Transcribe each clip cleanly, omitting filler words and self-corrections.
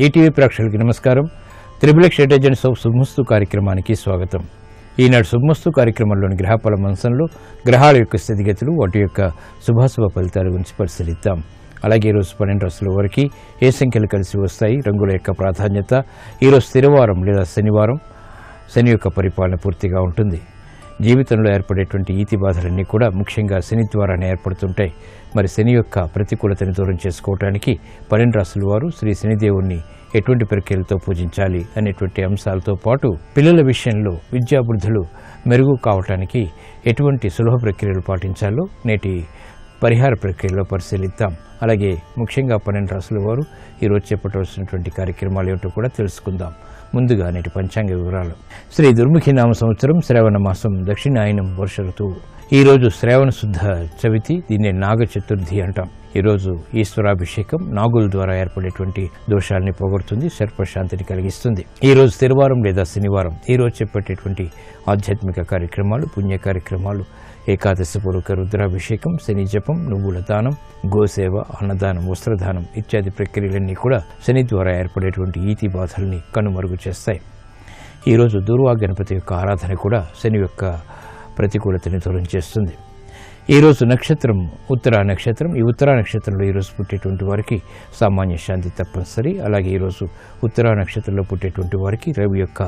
ETV ప్రేక్షకులకి నమస్కారం. Triplex agents of శుభమస్తు కార్యక్రమానికి స్వాగతం. ఈనాడు శుభమస్తు కార్యక్రమంలోని గ్రహఫల మంచంలో గ్రహాల యొక్క స్థితిగతులు, వాటి యొక్క శుభాశుభ ఫలితాల గురించి పరిశీలిద్దాం. అలాగే ఈరోజు 12 రాశుల వారికి ఏ సంఖ్యలు కలిసి వస్తాయి, రంగుల యొక్క ప్రాధాన్యత, ఈరోజు స్థిరవారం లేదా శనివారం, శని యొక్క పరిపాలన పూర్తిగా ఉంటుంది. జీవితంలో ఏర్పడేటువంటి ఈతి బాధలన్నీ కూడా ముఖ్యంగా శని ద్వారానే ఏర్పడుతుంటాయి. మరి శని యొక్క ప్రతికూలతని దూరం చేసుకోవడానికి 12 రాశుల వారు శ్రీ శనిదేవుణ్ణి ఎటువంటి ప్రక్రియలతో పూజించాలి అనేటువంటి అంశాలతో పాటు పిల్లల విషయంలో విద్యాబుద్ధులు మెరుగు కావటానికి ఎటువంటి సులభ ప్రక్రియలు పాటించాలో నేటి పరిహార ప్రక్రియలో పరిశీలిద్దాం. అలాగే ముఖ్యంగా 12 రాశుల వారు ఈరోజు చేపట్టవలసినటువంటి కార్యక్రమాలు ఏమిటో కూడా తెలుసుకుందాం. ముందుగా నేటి పంచాంగ వివరాలు. శ్రీ దుర్ముఖి నామ సంవత్సరం శ్రావణ మాసం, దక్షిణాయనం, వర్ష ఋతువు. ఈరోజు శ్రావణ శుద్ధ చవితి, దీన్నే నాగ చతుర్థి అంటాం. ఈరోజు ఈశ్వరాభిషేకం నాగుల ద్వారా ఏర్పడేటువంటి దోషాలని పోగొడుతుంది, సర్పశాంతిని కలిగిస్తుంది. ఈరోజు స్థిరవారం లేదా శనివారం. ఈరోజు చేపట్టేటువంటి ఆధ్యాత్మిక కార్యక్రమాలు, పుణ్య కార్యక్రమాలు, ఏకాదశి పూర్వక రుద్రాభిషేకం, శని జపం, నువ్వుల దానం, గోసేవ, అన్నదానం, వస్త్రదానం ఇత్యాది ప్రక్రియలన్నీ కూడా శని ద్వారా ఏర్పడేటువంటి ఈతి బాధల్ని కనుమరుగు చేస్తాయి. ఈరోజు దుర్వా గణపతి యొక్క ఆరాధన కూడా శని యొక్క ప్రతికూలతని దూరం చేస్తుంది. ఈరోజు నక్షత్రం ఉత్తరా నక్షత్రం. ఈ ఉత్తరా నక్షత్రంలో ఈరోజు పుట్టేటువంటి వారికి సామాన్య శాంతి తప్పనిసరి. అలాగే ఈరోజు ఉత్తరా నక్షత్రంలో పుట్టేటువంటి వారికి రవి యొక్క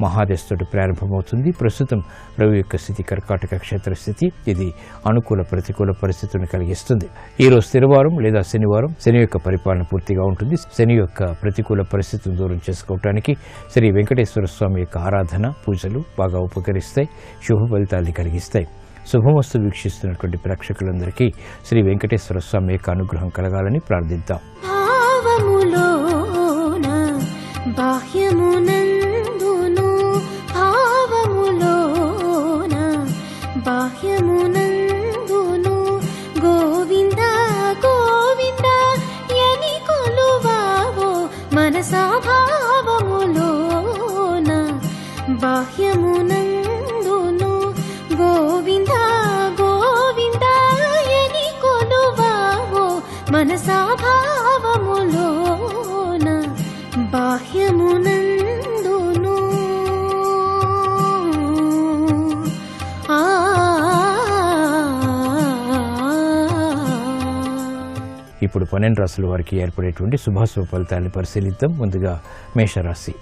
మహాదశతోటి ప్రారంభమవుతుంది. ప్రస్తుతం రవి యొక్క స్థితి కర్కాటక క్షేత్ర స్థితి. ఇది అనుకూల ప్రతికూల పరిస్థితులను కలిగిస్తుంది. ఈరోజు స్థిరవారం లేదా శనివారం. శని యొక్క పరిపాలన పూర్తిగా ఉంటుంది. శని యొక్క ప్రతికూల పరిస్థితులను దూరం చేసుకోవడానికి శ్రీ వెంకటేశ్వర స్వామి యొక్క ఆరాధన, పూజలు బాగా ఉపకరిస్తాయి, శుభ ఫలితాన్ని కలిగిస్తాయి. శుభమస్తు వీక్షిస్తున్నటువంటి ప్రేక్షకులందరికీ శ్రీ వెంకటేశ్వర స్వామి యొక్క అనుగ్రహం కలగాలని ప్రార్థిద్దాం. మనసాభావములోన బాహ్యమునందును ఇప్పుడు 12 రాశుల వారికి ఏర్పడేటువంటి శుభాశుభ ఫలితాలను పరిశీలిద్దాం. ముందుగా మేషరాశి.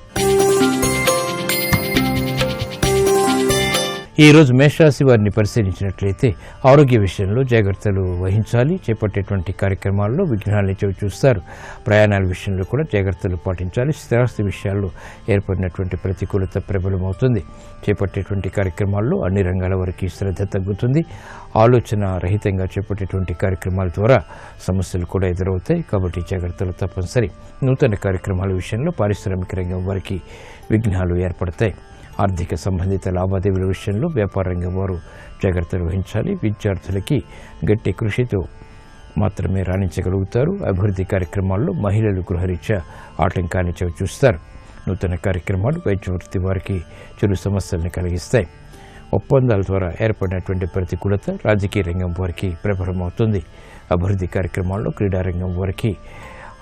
ఈరోజు మేషరాశి వారిని పరిశీలించినట్లయితే ఆరోగ్య విషయంలో జాగ్రత్తలు వహించాలి. చేపట్టేటువంటి కార్యక్రమాల్లో విఘ్నాలని చూస్తారు. ప్రయాణాల విషయంలో కూడా జాగ్రత్తలు పాటించాలి. స్థిరాస్తి విషయాల్లో ఏర్పడినటువంటి ప్రతికూలత ప్రబలమవుతుంది. చేపట్టేటువంటి కార్యక్రమాల్లో అన్ని రంగాల వరకు శ్రద్ధ తగ్గుతుంది. ఆలోచన రహితంగా చేపట్టేటువంటి కార్యక్రమాల ద్వారా సమస్యలు కూడా ఎదురవుతాయి. కాబట్టి జాగ్రత్తలు తప్పనిసరి. నూతన కార్యక్రమాల విషయంలో పారిశ్రామిక రంగం వారికి విఘ్నాలు ఏర్పడతాయి. ఆర్థిక సంబంధిత లావాదేవీల విషయంలో వ్యాపార రంగం వారు జాగ్రత్తలు వహించాలి. విద్యార్థులకి గట్టి కృషితో మాత్రమే రాణించగలుగుతారు. అభివృద్ధి కార్యక్రమాల్లో మహిళలు గృహరీత్యా ఆటంకాన్ని చూస్తారు. నూతన కార్యక్రమాలు వైద్య వృత్తి వారికి చెడు సమస్యలను కలిగిస్తాయి. ఒప్పందాల ద్వారా ఏర్పడినటువంటి ప్రతికూలత రాజకీయ రంగం వారికి ప్రబలమవుతుంది. అభివృద్ధి కార్యక్రమాల్లో క్రీడారంగం వారికి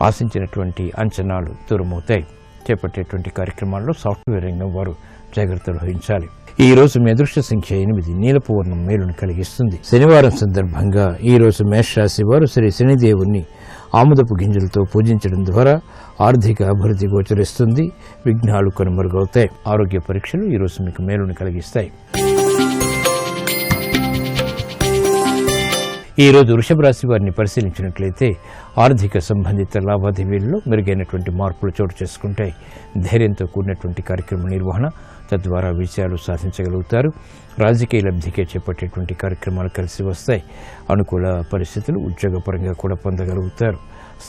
ఆశించినటువంటి అంచనాలు దూరమవుతాయి. చేపట్టేటువంటి కార్యక్రమాల్లో సాఫ్ట్వేర్ రంగం వారు జాగ్రత్తలు వహించాలి. ఈ రోజు మీ అదృష్ట సంఖ్య 8. నీలపు వర్ణం మేలును కలిగిస్తుంది. శనివారం సందర్భంగా ఈ రోజు మేషరాశి వారు శ్రీ శనిదేవుణ్ణి ఆముదపు గింజలతో పూజించడం ద్వారా ఆర్థిక అభివృద్ధి గోచరిస్తుంది. విఘ్నాలు కనుమరుగవుతాయి. ఆరోగ్య పరీక్షలు ఈ రోజు మీకు మేలును కలిగిస్తాయి. ఈ రోజు వృషభ రాశి వారిని పరిశీలించినట్లయితే ఆర్థిక సంబంధిత లావాదేవీల్లో మెరుగైనటువంటి మార్పులు చోటు చేసుకుంటాయి. ధైర్యంతో కూడినటువంటి కార్యక్రమ నిర్వహణ, తద్వారా విజయాలు సాధించగలుగుతారు. రాజకీయ లబ్ధికే చేపట్టేటువంటి కార్యక్రమాలు కలిసి వస్తాయి. అనుకూల పరిస్థితులు ఉద్యోగపరంగా కూడా పొందగలుగుతారు.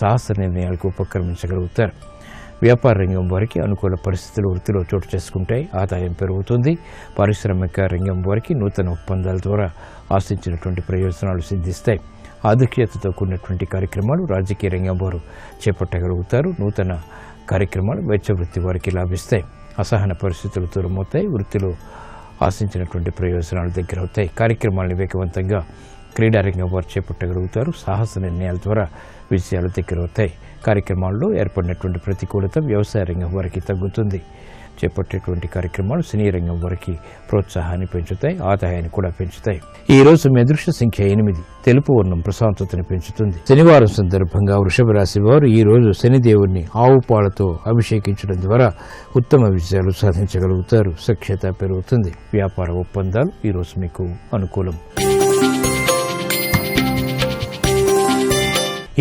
సాహస నిర్ణయాలకు ఉపక్రమించగలుగుతారు. వ్యాపార రంగం వారికి అనుకూల పరిస్థితులు వృత్తిలో చోటు చేసుకుంటాయి. ఆదాయం పెరుగుతుంది. పారిశ్రామిక రంగం వారికి నూతన ఒప్పందాల ద్వారా ఆశించినటువంటి ప్రయోజనాలు సిద్ధిస్తాయి. ఆధిక్యతతో కూడినటువంటి కార్యక్రమాలు రాజకీయ రంగం వారు చేపట్టగలుగుతారు. నూతన కార్యక్రమాలు వైద్య వృత్తి వారికి లాభిస్తాయి. అసహన పరిస్థితులు దూరమవుతాయి. వృత్తిలో ఆశించినటువంటి ప్రయోజనాలు దగ్గరవుతాయి. కార్యక్రమాలను వేగవంతంగా క్రీడారంగం వారు చేపట్టగలుగుతారు. సాహస నిర్ణయాల ద్వారా విజయాలు దగ్గరవుతాయి. కార్యక్రమాల్లో ఏర్పడినటువంటి ప్రతికూలత వ్యవసాయ రంగం వారికి తగ్గుతుంది. చేపట్టేటువంటి కార్యక్రమాలు సినీ రంగం వారికి ప్రోత్సాహాన్ని పెంచుతాయి, ఆదాయాన్ని కూడా పెంచుతాయి. ఈ రోజు మీ అదృష్ట సంఖ్య 8. తెలుపు వర్ణం ప్రశాంతతను పెంచుతుంది. శనివారం సందర్భంగా వృషభ రాశి వారు ఈ రోజు శనిదేవుణ్ణి ఆవు పాలతో అభిషేకించడం ద్వారా ఉత్తమ విజయాలు సాధించగలుగుతారు. సఖ్యత పెరుగుతుంది. వ్యాపార ఒప్పందాలు ఈ రోజు మీకు అనుకూలం.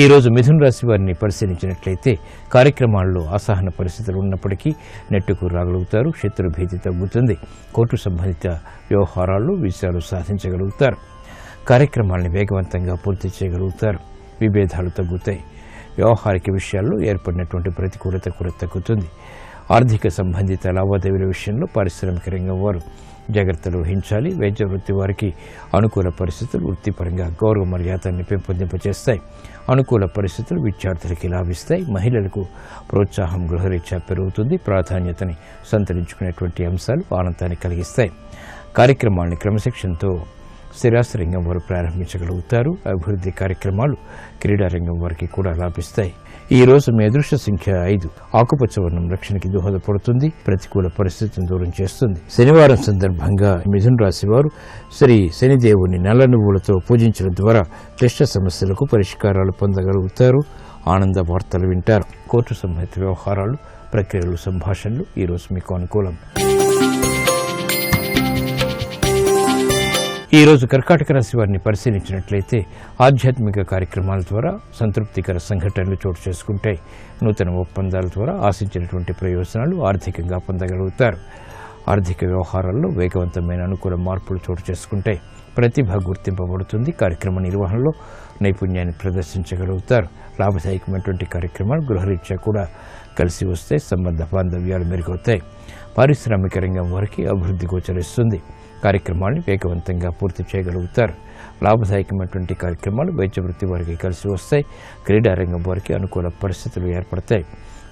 ఈ రోజు మిథున రాశి వారిని పరిశీలించినట్లయితే కార్యక్రమాల్లో అసహన పరిస్థితులు ఉన్నప్పటికీ నెట్టుకు రాగలుగుతారు. శత్రు భీతి తగ్గుతుంది. కోర్టు సంబంధిత వ్యవహారాల్లో విజయాలు సాధించగలుగుతారు. కార్యక్రమాల్ని వేగవంతంగా పూర్తి చేయగలుగుతారు. విభేదాలు తగ్గుతాయి. వ్యవహారిక విషయాల్లో ఏర్పడినటువంటి ప్రతికూలత కూడా తగ్గుతుంది. ఆర్థిక సంబంధిత లావాదేవీల విషయంలో పారిశ్రామిక రంగం వారు జాగ్రత్తలు వహించాలి. వైద్య వృత్తి వారికి అనుకూల పరిస్థితులు వృత్తిపరంగా గౌరవ మర్యాదల్ని పెంపొందింపచేస్తాయి. అనుకూల పరిస్థితులు విద్యార్థులకి లాభిస్తాయి. మహిళలకు ప్రోత్సాహం గృహరీత్యా పెరుగుతుంది. ప్రాధాన్యతని సంతరించుకునేటువంటి అంశాలు ఆనందాన్ని కలిగిస్తాయి. కార్యక్రమాన్ని క్రమశిక్షణతో స్థిరాస్తి రంగం వారు ప్రారంభించగలుగుతారు. అభివృద్ధి కార్యక్రమాలు క్రీడారంగం వారికి కూడా లాభిస్తాయి. ఈ రోజు మీ అదృష్ట సంఖ్య 5. ఆకుపచ్చ వర్ణం రక్షణకి దోహదపడుతుంది. ప్రతికూల పరిస్థితిని దూరం చేస్తుంది. శనివారం సందర్భంగా మిథున రాశి వారు శ్రీ శనిదేవుని నల్ల నువ్వులతో పూజించడం ద్వారా క్లిష్ట సమస్యలకు పరిష్కారాలు పొందగలుగుతారు. ఆనంద వార్తలు వింటారు. కోర్టు సంబంధిత వ్యవహారాలు, ప్రక్రియలు, సంభాషణలు ఈ రోజు మీకు అనుకూలం. ఈ రోజు కర్కాటక రాశి వారిని పరిశీలించినట్లయితే ఆధ్యాత్మిక కార్యక్రమాల ద్వారా సంతృప్తికర సంఘటనలు చోటు చేసుకుంటాయి. నూతన ఒప్పందాల ద్వారా ఆశించినటువంటి ప్రయోజనాలు ఆర్థికంగా పొందగలుగుతారు. ఆర్థిక వ్యవహారాల్లో వేగవంతమైన అనుకూల మార్పులు చోటు చేసుకుంటాయి. ప్రతిభ గుర్తింపబడుతుంది. కార్యక్రమ నిర్వహణలో నైపుణ్యాన్ని ప్రదర్శించగలుగుతారు. లాభదాయకమైనటువంటి కార్యక్రమాలు గృహరీత్యా కూడా కలిసి వస్తే సంబంధ బాంధవ్యాలు మెరుగవుతాయి. పారిశ్రామిక రంగం వారికి అభివృద్ధి గోచరిస్తుంది. కార్యక్రమాన్ని వేగవంతంగా పూర్తి చేయగలుగుతారు. లాభదాయకమైనటువంటి కార్యక్రమాలు వైద్య వృత్తి వారికి కలిసి వస్తాయి. క్రీడారంగం వారికి అనుకూల పరిస్థితులు ఏర్పడతాయి.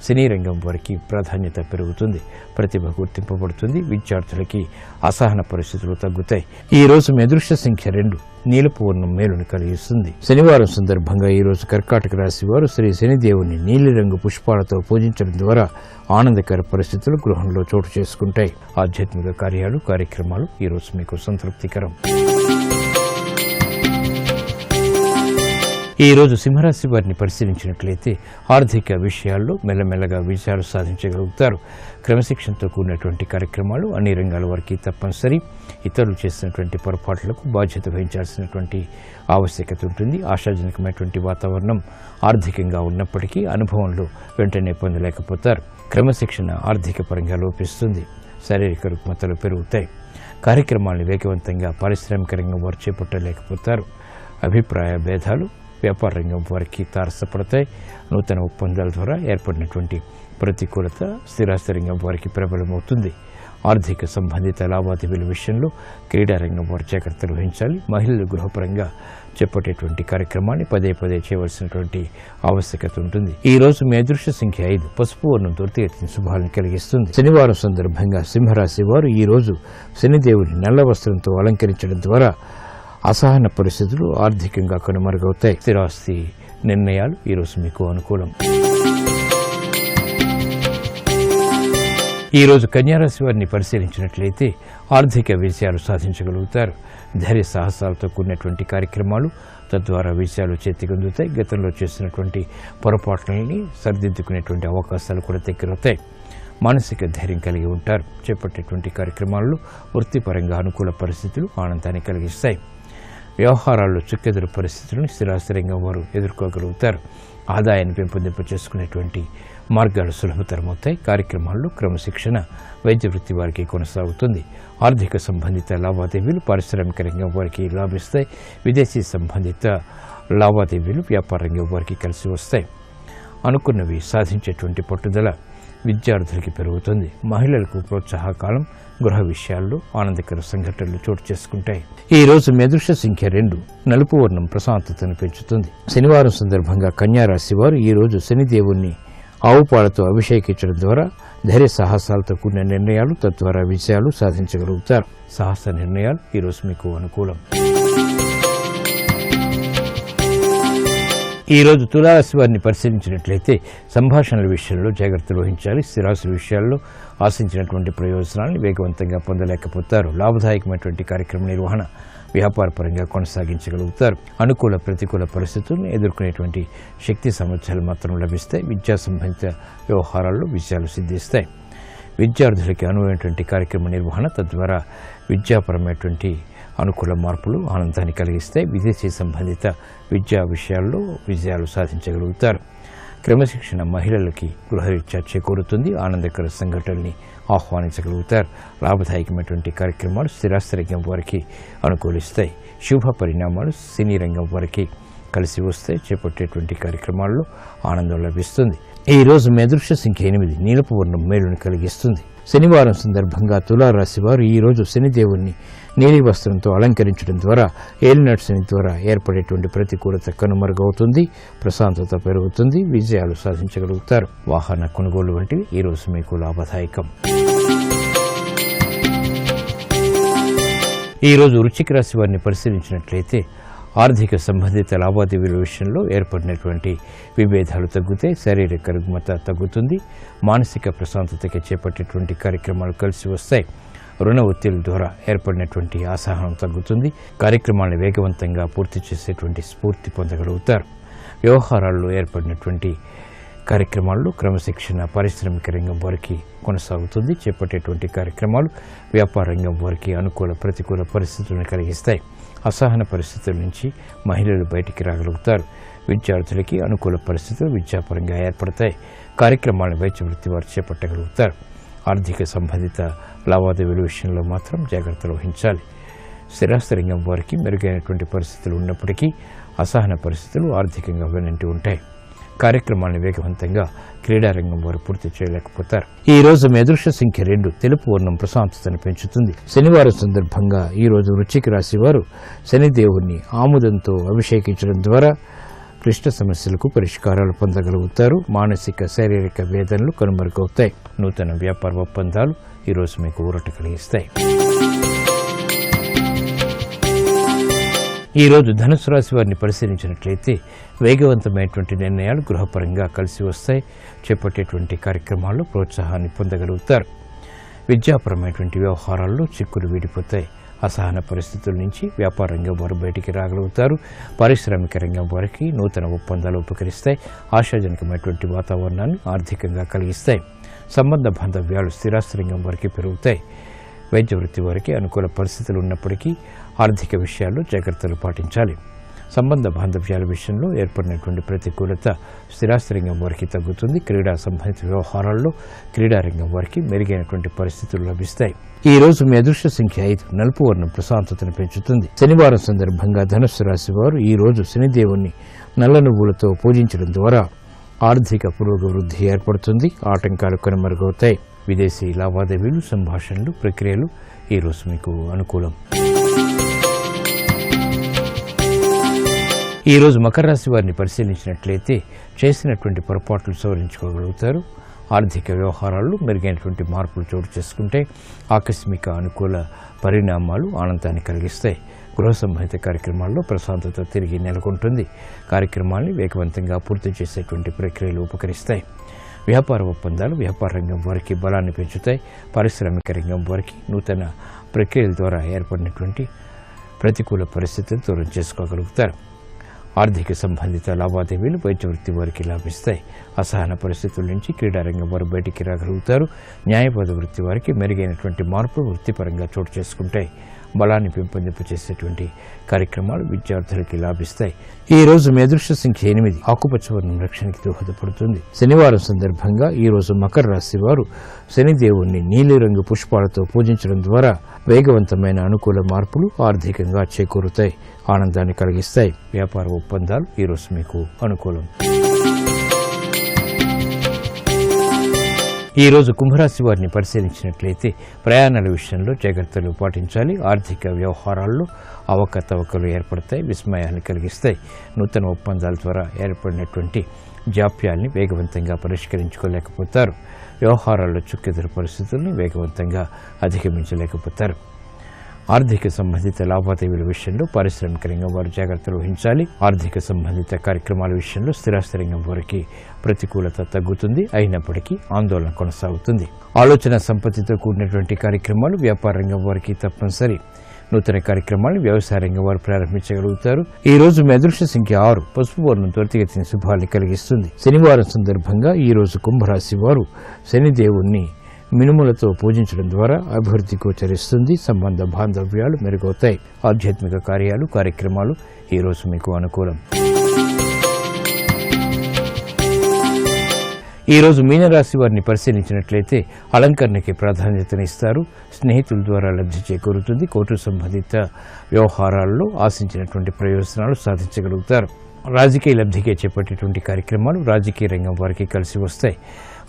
సినీ రంగం వారికి ప్రాధాన్యత పెరుగుతుంది. ప్రతిభ గుర్తింపబడుతుంది. విద్యార్థులకి అసహన పరిస్థితులు తగ్గుతాయి. ఈ రోజు మీ అదృష్ట సంఖ్య 2. నీలపు వర్ణం మేలును కలిగిస్తుంది. శనివారం సందర్భంగా ఈ రోజు కర్కాటక రాశి వారు శ్రీ శనిదేవుని నీలిరంగు పుష్పాలతో పూజించడం ద్వారా ఆనందకర పరిస్థితులు గృహంలో చోటు చేసుకుంటాయి. ఆధ్యాత్మిక కార్యాలు, కార్యక్రమాలు ఈ రోజు మీకు సంతృప్తికరం. ఈ రోజు సింహరాశి వారిని పరిశీలించినట్లయితే ఆర్థిక విషయాల్లో మెల్లమెల్లగా విజయాలు సాధించగలుగుతారు. క్రమశిక్షణతో కూడినటువంటి కార్యక్రమాలు అన్ని రంగాల వారికి తప్పనిసరి. ఇతరులు చేసినటువంటి పొరపాట్లకు బాధ్యత వహించాల్సినటువంటి ఆవశ్యకత ఉంటుంది. ఆశాజనకమైనటువంటి వాతావరణం ఆర్థికంగా ఉన్నప్పటికీ అనుభవంలో వెంటనే పొందలేకపోతారు. క్రమశిక్షణ ఆర్థిక పరంగా లోపిస్తుంది. శారీరక రుగ్మతలు పెరుగుతాయి. కార్యక్రమాలను వేగవంతంగా పారిశ్రామిక రంగం వారు చేపట్టలేకపోతారు. అభిప్రాయ భేదాలు వ్యాపార రంగం వారికి తారసపడతాయి. నూతన ఒప్పందాల ద్వారా ఏర్పడినటువంటి ప్రతికూలత స్థిరాస్తి రంగం వారికి ప్రబలమవుతుంది. ఆర్థిక సంబంధిత లావాదేవీల విషయంలో క్రీడారంగం వారు జాగ్రత్తలు వహించాలి. మహిళలు గృహపరంగా చేపట్టేటువంటి కార్యక్రమాన్ని పదే పదే చేయవలసినటువంటి ఆవశ్యకత ఉంటుంది. ఈ రోజు మీ అదృష్ట సంఖ్య 5. పసుపు వర్ణం తొలితెత్తిన శుభాలను కలిగిస్తుంది. శనివారం సందర్భంగా సింహరాశి వారు ఈ రోజు శనిదేవుని నల్ల వస్త్రంతో అలంకరించడం ద్వారా అసహన పరిస్థితులు ఆర్థికంగా కనుమరుగవుతాయి. స్థిరాస్తి నిర్ణయాలు ఈరోజు మీకు అనుకూలం. ఈరోజు కన్యారాశి వారిని పరిశీలించినట్లయితే ఆర్థిక విజయాలు సాధించగలుగుతారు. ధైర్య సాహసాలతో కూడినటువంటి కార్యక్రమాలు తద్వారా విజయాలు చేతికందుతాయి. గతంలో చేసినటువంటి పొరపాట్లని సరిదిద్దుకునేటువంటి అవకాశాలు కూడా దగ్గరవుతాయి. మానసిక ధైర్యం కలిగి ఉంటారు. చేపట్టేటువంటి కార్యక్రమాల్లో వృత్తిపరంగా అనుకూల పరిస్థితులు ఆనందాన్ని కలిగిస్తాయి. వ్యవహారాల్లో చుక్కెదురు పరిస్థితులను స్థిరాస్తిరంగా వారు ఎదుర్కోగలుగుతారు. ఆదాయాన్ని పెంపొందింప చేసుకునేటువంటి మార్గాలు సులభతరమవుతాయి. కార్యక్రమాల్లో క్రమశిక్షణ వైద్య వృత్తి వారికి కొనసాగుతుంది. ఆర్థిక సంబంధిత లావాదేవీలు పారిశ్రామిక రంగం వారికి లాభిస్తాయి. విదేశీ సంబంధిత లావాదేవీలు వ్యాపార రంగం వారికి కలిసి వస్తాయి. అనుకున్నవి సాధించేటువంటి పట్టుదల విద్యార్థులకి పెరుగుతుంది. మహిళలకు ప్రోత్సాహకాలం. గృహ విషయాల్లో ఆనందకర సంఘటనలు చోటు చేసుకుంటాయి. ఈ రోజు మీ అదృష్ట సంఖ్య 2. నలుపు వర్ణం ప్రశాంతతను పెంచుతుంది. శనివారం సందర్భంగా కన్యారాశి వారు ఈ రోజు శనిదేవుణ్ణి ఆవు పాలతో అభిషేకించడం ద్వారా ధైర్య సాహసాలతో కూడిన నిర్ణయాలు తద్వారా విజయాలు సాధించగలుగుతారు. సాహస నిర్ణయాలు ఈరోజు మీకు అనుకూలం. ఈ రోజు తులారాశి వారిని పరిశీలించినట్లయితే సంభాషణల విషయంలో జాగ్రత్తలు వహించాలి. స్థిరాస్తుల విషయాల్లో ఆశించినటువంటి ప్రయోజనాలను వేగవంతంగా పొందలేకపోతారు. లాభదాయకమైనటువంటి కార్యక్రమ నిర్వహణ వ్యాపారపరంగా కొనసాగించగలుగుతారు. అనుకూల ప్రతికూల పరిస్థితులను ఎదుర్కొనేటువంటి శక్తి సామర్థ్యాలు మాత్రం లభిస్తాయి. విద్యా సంబంధిత వ్యవహారాల్లో విజయాలు సిద్ధిస్తాయి. విద్యార్థులకి అనువైనటువంటి కార్యక్రమ నిర్వహణ తద్వారా విద్యాపరమైనటువంటి అనుకూల మార్పులు ఆనందాన్ని కలిగిస్తాయి. విదేశీ సంబంధిత విద్యా విషయాల్లో విజయాలు సాధించగలుగుతారు. క్రమశిక్షణ మహిళలకి గృహరీత్యా చేకూరుతుంది. ఆనందకర సంఘటనల్ని ఆహ్వానించగలుగుతారు. లాభదాయకమైనటువంటి కార్యక్రమాలు స్థిరాస్తి రంగం వారికి అనుకూలిస్తాయి. శుభ పరిణామాలు సినీ రంగం వారికి కలిసి వస్తాయి. చేపట్టేటువంటి కార్యక్రమాల్లో ఆనందం లభిస్తుంది. ఈ రోజు మీ అదృష్ట సంఖ్య 8. నీలపు వర్ణం మేలును కలిగిస్తుంది. శనివారం సందర్భంగా తులారాశి వారు ఈ రోజు శనిదేవుణ్ణి నీలి వస్త్రంతో అలంకరించడం ద్వారా ఏలినాటి శని ద్వారా ఏర్పడేటువంటి ప్రతికూలత కనుమరుగవుతుంది. ప్రశాంతత పెరుగుతుంది. విజయాలు సాధించగలుగుతారు. వాహన కొనుగోలు వంటివి ఈ రోజు మీకు లాభదాయకం. ఈ రోజు వృశ్చిక రాశి వారిని పరిశీలించినట్లయితే ఆర్థిక సంబంధిత లావాదేవీల విషయంలో ఏర్పడినటువంటి విభేదాలు తగ్గుతాయి. శారీరక రుగ్మత తగ్గుతుంది. మానసిక ప్రశాంతతకి చేపట్టేటువంటి కార్యక్రమాలు కలిసి వస్తాయి. రుణ ఒత్తిళ్ల ద్వారా ఏర్పడినటువంటి అసహనం తగ్గుతుంది. కార్యక్రమాలను వేగవంతంగా పూర్తి చేసేటువంటి స్ఫూర్తి పొందగలుగుతారు. వ్యవహారాల్లో ఏర్పడినటువంటి కార్యక్రమాల్లో క్రమశిక్షణ పారిశ్రామిక రంగం వారికి కొనసాగుతుంది. చేపట్టేటువంటి కార్యక్రమాలు వ్యాపార రంగం వారికి అనుకూల ప్రతికూల పరిస్థితులను కలిగిస్తాయి. అసహన పరిస్థితుల నుంచి మహిళలు బయటికి రాగలుగుతారు. విద్యార్థులకి అనుకూల పరిస్థితులు విద్యాపరంగా ఏర్పడతాయి. కార్యక్రమాలను వైద్య వృత్తి వారు చేపట్టగలుగుతారు. ఆర్థిక సంబంధిత లావాదేవీల విషయంలో మాత్రం జాగ్రత్తలు వహించాలి. స్థిరాస్తి రంగం వారికి మెరుగైనటువంటి పరిస్థితులు ఉన్నప్పటికీ అసహన పరిస్థితులు ఆర్థికంగా వెనంటి ఉంటాయి. కార్యక్రమాలను వేగవంతంగా క్రీడారంగం వారు పూర్తి చేయలేకపోతారు. ఈ రోజు మీ అదృష్ట సంఖ్య 2. తెలుపు వర్ణం ప్రశాంతతను పెంచుతుంది. శనివారం సందర్భంగా ఈ రోజు వృశ్చిక రాశి వారు శనిదేవుణ్ణి ఆముదంతో అభిషేకించడం ద్వారా క్లిష్ట సమస్యలకు పరిష్కారాలు పొందగలుగుతారు. మానసిక శారీరక వేదనలు కనుమరుగవుతాయి. నూతన వ్యాపార ఒప్పందాలు ఈ రోజు మీకు ఊరట కలిగిస్తాయి. ఈ రోజు ధనుసు రాశి వారిని పరిశీలించినట్లయితే వేగవంతమైనటువంటి నిర్ణయాలు గృహపరంగా కలిసి వస్తాయి. చేపట్టేటువంటి కార్యక్రమాల్లో ప్రోత్సాహాన్ని పొందగలుగుతారు. విద్యాపరమైనటువంటి వ్యవహారాల్లో చిక్కులు వీడిపోతాయి. అసహన పరిస్థితుల నుంచి వ్యాపార రంగం వారు బయటికి రాగలుగుతారు. పారిశ్రామిక రంగం వారికి నూతన ఒప్పందాలు ఉపకరిస్తాయి. ఆశాజనకమైనటువంటి వాతావరణాన్ని ఆర్థికంగా కలిగిస్తాయి. సంబంధ బాంధవ్యాలు స్థిరాస్తి రంగం వారికి పెరుగుతాయి. వైద్య వృత్తి వారికి అనుకూల పరిస్థితులు ఉన్నప్పటికీ ఆర్థిక విషయాల్లో జాగ్రత్తలు పాటించాలి. సంబంధ బాంధవ్యాల విషయంలో ఏర్పడినటువంటి ప్రతికూలత స్థిరాస్తి రంగం వారికి తగ్గుతుంది. క్రీడా సంబంధిత వ్యవహారాల్లో క్రీడారంగం వారికి మెరుగైనటువంటి పరిస్థితులు లభిస్తాయి. ఈ రోజు మీ అదృష్ట సంఖ్య 5. నలుపు వర్ణం ప్రశాంతతను పెంచుతుంది. శనివారం సందర్భంగా ధనుస్సు రాశి వారు ఈ రోజు శనిదేవుణ్ణి నల్ల నువ్వులతో పూజించడం ద్వారా ఆర్థిక పురోగవృద్ధి ఏర్పడుతుంది. ఆటంకాలు కనుమరుగవుతాయి. విదేశీ లావాదేవీలు సంభాషణలు ప్రక్రియలు ఈ రోజు మీకు అనుకూలం. ఈ రోజు మకర రాశి వారిని పరిశీలించినట్లయితే చేసినటువంటి పొరపాట్లు సవరించుకోగలుగుతారు. ఆర్థిక వ్యవహారాల్లో మెరుగైనటువంటి మార్పులు చోటు చేసుకుంటే ఆకస్మిక అనుకూల పరిణామాలు ఆనందాన్ని కలిగిస్తాయి. గృహ సంబంధిత కార్యక్రమాల్లో ప్రశాంతత తిరిగి నెలకొంటుంది. కార్యక్రమాన్ని వేగవంతంగా పూర్తి చేసేటువంటి ప్రక్రియలు ఉపకరిస్తాయి. వ్యాపార ఒప్పందాలు వ్యాపార రంగం వారికి బలాన్ని పెంచుతాయి. పారిశ్రామిక రంగం వారికి నూతన ప్రక్రియల ద్వారా ఏర్పడినటువంటి ప్రతికూల పరిస్థితులు దూరం చేసుకోగలుగుతారు. ఆర్థిక సంబంధిత లావాదేవీలు వైద్య వృత్తి వారికి లాభిస్తాయి. అసహన పరిస్థితుల నుంచి క్రీడారంగం వారు బయటికి రాగలుగుతారు. న్యాయవాద వృత్తి వారికి మెరుగైనటువంటి మార్పులు వృత్తిపరంగా చోటు చేసుకుంటాయి. బలాన్ని పెంపొందింపచేసేటువంటి కార్యక్రమాలు విద్యార్థులకి లాభిస్తాయి. ఈ రోజు మీ అదృష్ట సంఖ్య 8. ఆకుపచ్చ వర్ణం రక్షణకి దోహదపడుతుంది. శనివారం సందర్భంగా ఈ రోజు మకర రాశి వారు శనిదేవుణ్ణి నీలిరంగు పుష్పాలతో పూజించడం ద్వారా వేగవంతమైన అనుకూల మార్పులు ఆర్థికంగా చేకూరుతాయి. ఆనందాన్ని కలిగిస్తాయి. వ్యాపార ఒప్పందాలు ఈ రోజు మీకు అనుకూలం. ఈ రోజు కుంభరాశి వారిని పరిశీలించినట్లయితే ప్రయాణాల విషయంలో జాగ్రత్తలు పాటించాలి. ఆర్థిక వ్యవహారాల్లో అవకతవకలు ఏర్పడతాయి. విస్మయాన్ని కలిగిస్తాయి. నూతన ఒప్పందాల ద్వారా ఏర్పడినటువంటి జాప్యాల్ని వేగవంతంగా పరిష్కరించుకోలేకపోతారు. వ్యవహారాల్లో చుక్కెదురు పరిస్థితుల్ని వేగవంతంగా అధిగమించలేకపోతారు. ఆర్థిక సంబంధిత లావాదేవీల విషయంలో పారిశ్రామిక రంగం వారు జాగ్రత్తలు వహించాలి. ఆర్థిక సంబంధిత కార్యక్రమాల విషయంలో స్థిరాస్తి రంగం వారికి ప్రతికూలత తగ్గుతుంది. అయినప్పటికీ ఆందోళన కొనసాగుతుంది. ఆలోచన సంపత్తితో కూడినటువంటి కార్యక్రమాలు వ్యాపార రంగం వారికి తప్పనిసరి. నూతన కార్యక్రమాలను వ్యవసాయ రంగం వారు ప్రారంభించగలుగుతారు. ఈ రోజు మీ అదృష్ట సంఖ్య 6. పసుపు వర్ణం త్వరితగతిన శుభాన్ని కలిగిస్తుంది. శనివారం సందర్భంగా ఈ రోజు కుంభరాశి వారు శనిదేవుణ్ణి మినుములతో పూజించడం ద్వారా అభివృద్ధి గోచరిస్తుంది. సంబంధ బాంధవ్యాలు మెరుగవుతాయి. ఆధ్యాత్మిక కార్యాలు కార్యక్రమాలు ఈ రోజు మీకు అనుకూలం. ఈ రోజు మీనరాశి వారిని పరిశీలించినట్లయితే అలంకరణకి ప్రాధాన్యతనిస్తారు. స్నేహితుల ద్వారా లబ్ధి చేకూరుతుంది. కోర్టు సంబంధిత వ్యవహారాల్లో ఆశించినటువంటి ప్రయోజనాలు సాధించగలుగుతారు. రాజకీయ లబ్ధికే చేపట్టేటువంటి కార్యక్రమాలు రాజకీయ రంగం వారికి కలిసి వస్తాయి.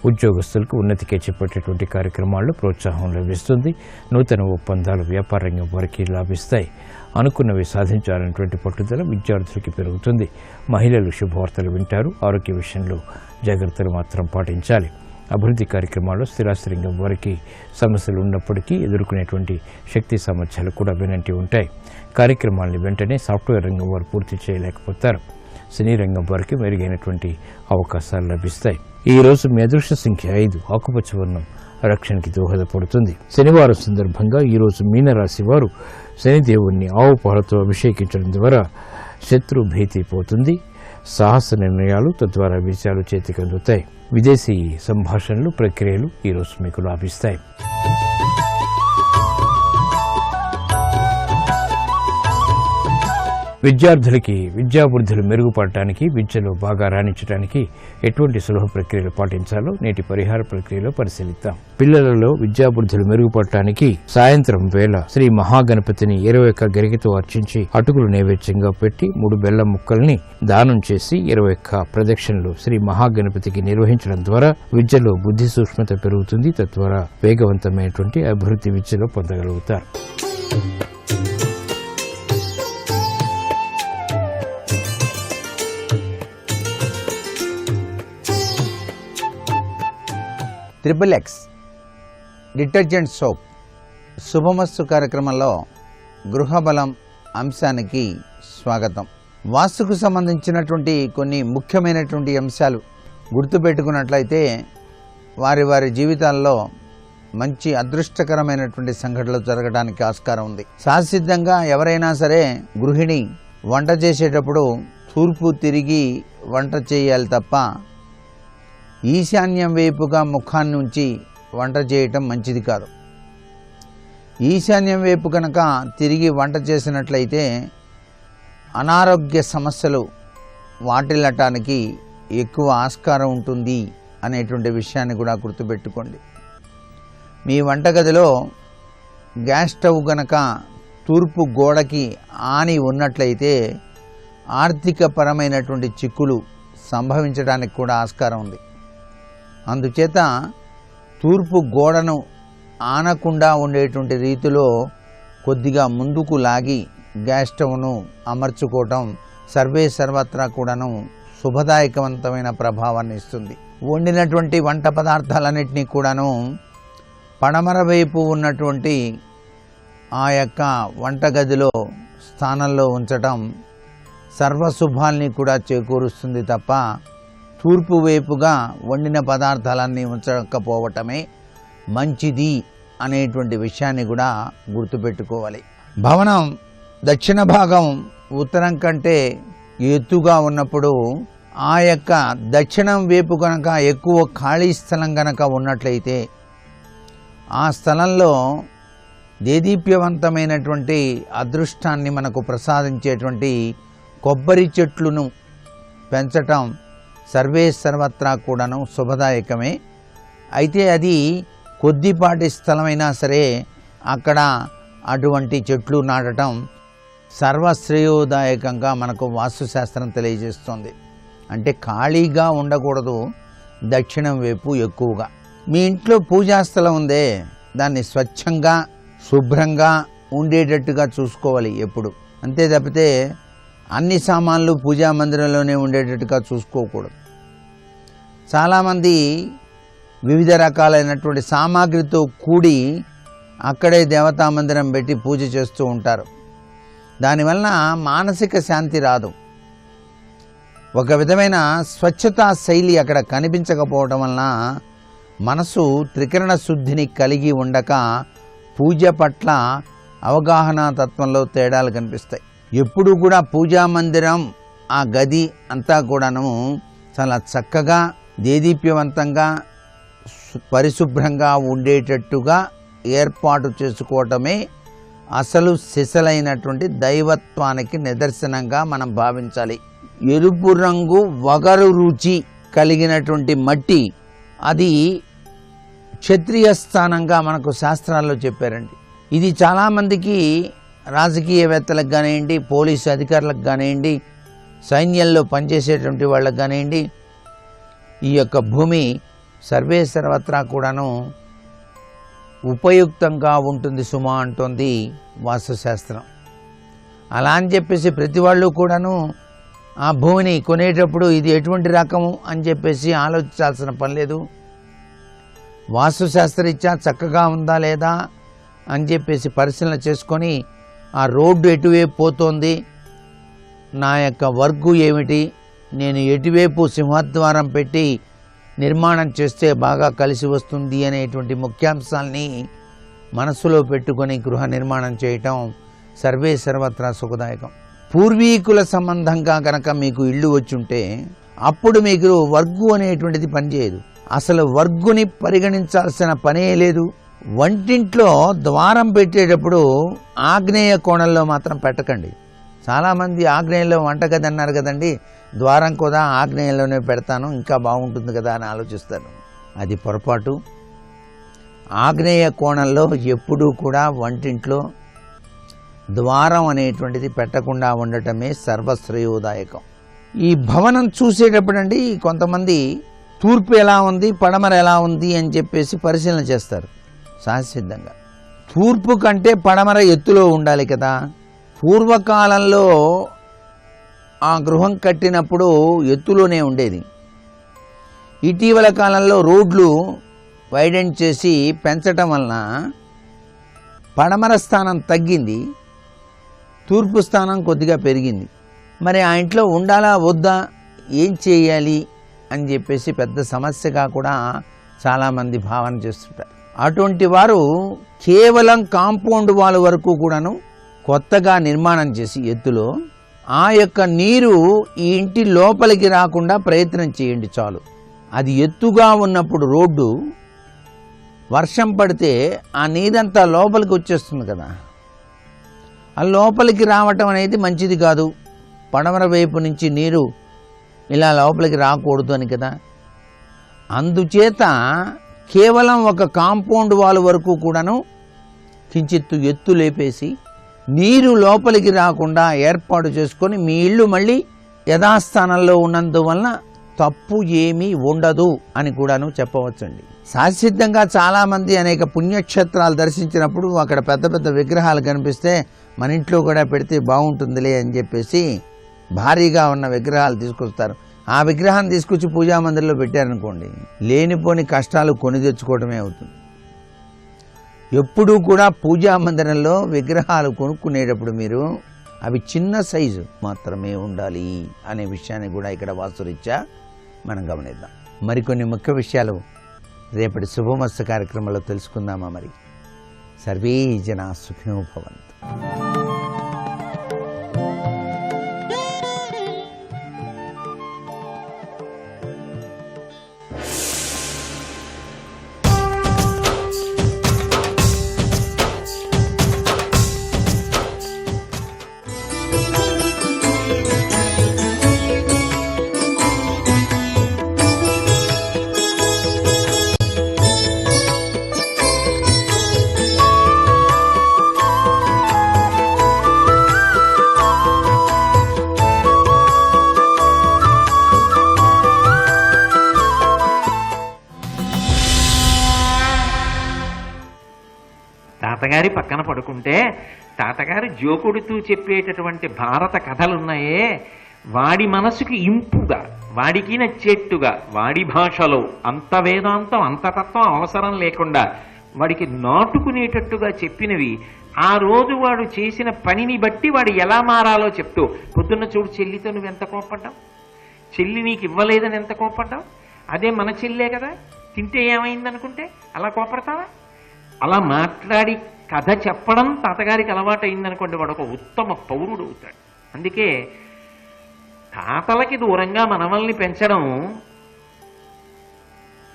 ఉద్యోగస్తులకు ఉన్నతికే చేపట్టేటువంటి కార్యక్రమాల్లో ప్రోత్సాహం లభిస్తుంది. నూతన ఒప్పందాలు వ్యాపార రంగం వారికి లాభిస్తాయి. అనుకున్నవి సాధించాలనేటువంటి పట్టుదల విద్యార్థులకి పెరుగుతుంది. మహిళలు శుభవార్తలు వింటారు. ఆరోగ్య విషయంలో జాగ్రత్తలు మాత్రం పాటించాలి. అభివృద్ధి కార్యక్రమాల్లో స్థిరాస్తి రంగం వారికి సమస్యలు ఉన్నప్పటికీ ఎదుర్కొనేటువంటి శక్తి సామర్థ్యాలు కూడా వెనంటి ఉంటాయి. కార్యక్రమాలను వెంటనే సాఫ్ట్వేర్ రంగం వారు పూర్తి చేయలేకపోతారు. సినీ రంగం వారికి మెరుగైనటువంటి అవకాశాలు లభిస్తాయి. ఈ రోజు మీ అదృష్ట సంఖ్య 5. ఆకుపచ్చ వర్ణం రక్షణకి దోహదపడుతుంది. శనివారం సందర్భంగా ఈ రోజు మీనరాశి వారు శనిదేవుణ్ణి ఆవు పాలతో అభిషేకించడం ద్వారా శత్రు భీతి పోతుంది. సాహస నిర్ణయాలు తద్వారా విజయాలు చేతికి అందుతాయి. విదేశీ సంభాషణలు ప్రక్రియలు ఈ రోజు మీకు లాభిస్తాయి. విద్యార్థులకి విద్యావృద్ధులు మెరుగుపడటానికి విద్యలో బాగా రాణించడానికి ఎటువంటి సులభ ప్రక్రియలు పాటించాలో నేటి పరిహార ప్రక్రియలో పరిశీలిద్దాం. పిల్లలలో విద్యావృద్ధులు మెరుగుపడటానికి సాయంత్రం వేళ శ్రీ మహాగణపతిని 21 గరికతో అర్చించి అటుకులు నైవేద్యంగా పెట్టి 3 బెల్లం ముక్కల్ని దానం చేసి 21 ప్రదక్షిణలు శ్రీ మహాగణపతికి నిర్వహించడం ద్వారా విద్యలో బుద్ధి సూక్ష్మత పెరుగుతుంది. తద్వారా వేగవంతమైనటువంటి అభివృద్ధి విద్యలో పొందగలుగుతారు. XXX డిటర్జెంట్ సోప్ శుభమస్తు కార్యక్రమంలో గృహబలం అంశానికి స్వాగతం. వాస్తుకు సంబంధించినటువంటి కొన్ని ముఖ్యమైనటువంటి అంశాలు గుర్తుపెట్టుకున్నట్లయితే వారి వారి జీవితాల్లో మంచి అదృష్టకరమైనటువంటి సంఘటనలు జరగడానికి ఆస్కారం ఉంది. సహసిద్ధంగా ఎవరైనా సరే గృహిణి వంట చేసేటప్పుడు తూర్పు తిరిగి వంట చేయాలి తప్ప ఈశాన్యం వైపుగా ముఖాన్ని ఉంచి వంట చేయటం మంచిది కాదు. ఈశాన్యం వైపు కనుక తిరిగి వంట చేసినట్లయితే అనారోగ్య సమస్యలు వాటిల్లటానికి ఎక్కువ ఆస్కారం ఉంటుంది అనేటువంటి విషయాన్ని కూడా గుర్తుపెట్టుకోండి. మీ వంటగదిలో గ్యాస్ స్టవ్ కనుక తూర్పు గోడకి ఆని ఉన్నట్లయితే ఆర్థిక పరమైనటువంటి చిక్కులు సంభవించడానికి కూడా ఆస్కారం ఉంది. అందుచేత తూర్పు గోడను ఆనకుండా ఉండేటువంటి రీతిలో కొద్దిగా ముందుకు లాగి గ్యాస్ స్టవ్ను అమర్చుకోవటం సర్వత్రా కూడాను శుభదాయకవంతమైన ప్రభావాన్ని ఇస్తుంది. వండినటువంటి వంట పదార్థాలన్నింటినీ కూడాను పడమర వైపు ఉన్నటువంటి ఆ యొక్క వంటగదిలో స్థానంలో ఉంచటం సర్వశుభాల్ని కూడా చేకూరుస్తుంది తప్ప తూర్పు వైపుగా వండిన పదార్థాలన్నీ ఉంచకపోవటమే మంచిది అనేటువంటి విషయాన్ని కూడా గుర్తుపెట్టుకోవాలి. భవనం దక్షిణ భాగం ఉత్తరం కంటే ఎత్తుగా ఉన్నప్పుడు ఆ యొక్క దక్షిణం వైపు కనుక ఎక్కువ ఖాళీ స్థలం కనుక ఉన్నట్లయితే ఆ స్థలంలో దేదీప్యవంతమైనటువంటి అదృష్టాన్ని మనకు ప్రసాదించేటువంటి కొబ్బరి చెట్లను పెంచటం సర్వత్రా కూడాను శుభదాయకమే. అయితే అది కొద్దిపాటి స్థలమైనా సరే అక్కడ అటువంటి చెట్లు నాటడం సర్వశ్రేయోదాయకంగా మనకు వాస్తుశాస్త్రం తెలియజేస్తుంది. అంటే ఖాళీగా ఉండకూడదు దక్షిణం వైపు ఎక్కువగా. మీ ఇంట్లో పూజా స్థలం ఉందే దాన్ని స్వచ్ఛంగా శుభ్రంగా ఉండేటట్టుగా చూసుకోవాలి ఎప్పుడు. అంతే తప్పితే అన్ని సామాన్లు పూజా మందిరంలోనే ఉండేటట్టుగా చూసుకోకూడదు. చాలామంది వివిధ రకాలైనటువంటి సామాగ్రితో కూడి అక్కడే దేవతా మందిరం పెట్టి పూజ చేస్తూ ఉంటారు. దానివలన మానసిక శాంతి రాదు. ఒక విధమైన స్వచ్ఛతా శైలి అక్కడ కనిపించకపోవడం వలన మనసు త్రికరణ శుద్ధిని కలిగి ఉండక పూజ పట్ల అవగాహన తత్వంలో తేడాలు కనిపిస్తాయి. ఎప్పుడు కూడా పూజా మందిరం ఆ గది అంతా కూడాను చాలా చక్కగా దేదీప్యవంతంగా పరిశుభ్రంగా ఉండేటట్టుగా ఏర్పాటు చేసుకోవటమే అసలు సిసలైనటువంటి దైవత్వానికి నిదర్శనంగా మనం భావించాలి. ఎరుపు రంగు వగరు రుచి కలిగినటువంటి మట్టి అది క్షత్రియ స్థానంగా మనకు శాస్త్రాల్లో చెప్పారండి. ఇది చాలామందికి రాజకీయవేత్తలకు కానివ్వండి, పోలీసు అధికారులకు కానివ్వండి, సైన్యంలో పనిచేసేటువంటి వాళ్ళకు కానివ్వండి, ఈ యొక్క భూమి సర్వే సర్వత్రా కూడాను ఉపయుక్తంగా ఉంటుంది సుమా అంటోంది వాస్తుశాస్త్రం. అలా అని చెప్పేసి ప్రతి వాళ్ళు కూడాను ఆ భూమిని కొనేటప్పుడు ఇది ఎటువంటి రకము అని చెప్పేసి ఆలోచించాల్సిన పని లేదు. వాస్తుశాస్త్రరీత్యా చక్కగా ఉందా లేదా అని చెప్పేసి పరిశీలన చేసుకొని ఆ రోడ్డు ఎటువైపు పోతోంది, నా యొక్క వర్గు ఏమిటి, నేను ఎటువైపు సింహద్వారం పెట్టి నిర్మాణం చేస్తే బాగా కలిసి వస్తుంది అనేటువంటి ముఖ్యాంశాలని మనసులో పెట్టుకొని గృహ నిర్మాణం చేయటం సర్వే సర్వత్రా సుఖదాయకం. పూర్వీకుల సంబంధంగా కనుక మీకు ఇల్లు వచ్చుంటే అప్పుడు మీకు వర్గు అనేటువంటిది పనిచేయదు. అసలు వర్గుని పరిగణించాల్సిన పనే లేదు. వంటింట్లో ద్వారం పెట్టేటప్పుడు ఆగ్నేయ కోణంలో మాత్రం పెట్టకండి. చాలామంది ఆగ్నేయంలో వంటగది అన్నారు కదండి, ద్వారం కూడా ఆగ్నేయంలోనే పెడతాను ఇంకా బాగుంటుంది కదా అని ఆలోచిస్తాను. అది పొరపాటు. ఆగ్నేయ కోణంలో ఎప్పుడూ కూడా వంటింట్లో ద్వారం అనేటువంటిది పెట్టకుండా ఉండటమే సర్వశ్రేయోదాయకం. ఈ భవనం చూసేటప్పుడు అండి కొంతమంది తూర్పు ఎలా ఉంది, పడమర ఎలా ఉంది అని చెప్పేసి పరిశీలన చేస్తారు. సహసిద్ధంగా తూర్పు కంటే పడమర ఎత్తులో ఉండాలి కదా. పూర్వకాలంలో ఆ గృహం కట్టినప్పుడు ఎత్తులోనే ఉండేది. ఇటీవల కాలంలో రోడ్లు వైడెన్ చేసి పెంచటం వలన పడమర స్థానం తగ్గింది, తూర్పు స్థానం కొద్దిగా పెరిగింది. మరి ఆ ఇంట్లో ఉండాలా వద్దా, ఏం చేయాలి అని చెప్పేసి పెద్ద సమస్యగా కూడా చాలామంది భావన చేస్తుంటారు. అటువంటి వారు కేవలం కాంపౌండ్ వాల్ వరకు కూడాను కొత్తగా నిర్మాణం చేసి ఎత్తులో ఆ యొక్క నీరు ఈ ఇంటి లోపలికి రాకుండా ప్రయత్నం చేయండి చాలు. అది ఎత్తుగా ఉన్నప్పుడు రోడ్డు వర్షం పడితే ఆ నీరంతా లోపలికి వచ్చేస్తుంది కదా. ఆ లోపలికి రావటం అనేది మంచిది కాదు. పడమర వైపు నుంచి నీరు ఇలా లోపలికి రాకూడదు అని కదా. అందుచేత కేవలం ఒక కాంపౌండ్ వాల్ వరకు కూడాను కించిత్తు ఎత్తు లేపేసి నీరు లోపలికి రాకుండా ఏర్పాటు చేసుకొని మీ ఇల్లు మళ్ళీ యథాస్థానంలో ఉన్నందువలన తప్పు ఏమీ ఉండదు అని కూడాను చెప్పవచ్చండి. శాశ్వతంగా చాలామంది అనేక పుణ్యక్షేత్రాలు దర్శించినప్పుడు అక్కడ పెద్ద పెద్ద విగ్రహాలు కనిపిస్తే మన ఇంట్లో కూడా పెడితే బాగుంటుందిలే అని చెప్పేసి భారీగా ఉన్న విగ్రహాలు తీసుకొస్తారు. ఆ విగ్రహాన్ని తీసుకొచ్చి పూజా మందిరంలో పెట్టారనుకోండి, లేనిపోని కష్టాలు కొని తెచ్చుకోవడమే అవుతుంది. ఎప్పుడూ కూడా పూజా మందిరంలో విగ్రహాలు కొనుక్కునేటప్పుడు మీరు అవి చిన్న సైజు మాత్రమే ఉండాలి అనే విషయాన్ని కూడా ఇక్కడ వాస్తురీత్యా మనం గమనిద్దాం. మరికొన్ని ముఖ్య విషయాలు రేపటి శుభమస్తు కార్యక్రమంలో తెలుసుకుందామా? మరి సర్వే జనా సుఖినో భవంతు. తాతగారి పక్కన పడుకుంటే తాతగారు జోకుడుతూ చెప్పేటటువంటి భారత కథలున్నాయే, వాడి మనసుకి ఇంపుగా, వాడికి నచ్చేట్టుగా, వాడి భాషలో అంత వేదాంతం అంత తత్వం అవసరం లేకుండా వాడికి నాటుకునేటట్టుగా చెప్పినవి, ఆ రోజు వాడు చేసిన పనిని బట్టి వాడు ఎలా మారాలో చెప్తూ, పొద్దున్న చూడు చెల్లితో నువ్వు ఎంత కోపడ్డావు, చెల్లి నీకు ఇవ్వలేదని ఎంత కోపడ్డావు, అదే మన చెల్లే కదా, తింటే ఏమైందనుకుంటే అలా కోపడతావా? అలా మాట్లాడి కథ చెప్పడం తాతగారికి అలవాటు అయిందనుకోండి, వాడు ఒక ఉత్తమ పౌరుడు అవుతాడు. అందుకే తాతలకి దూరంగా మనవల్ని పెంచడం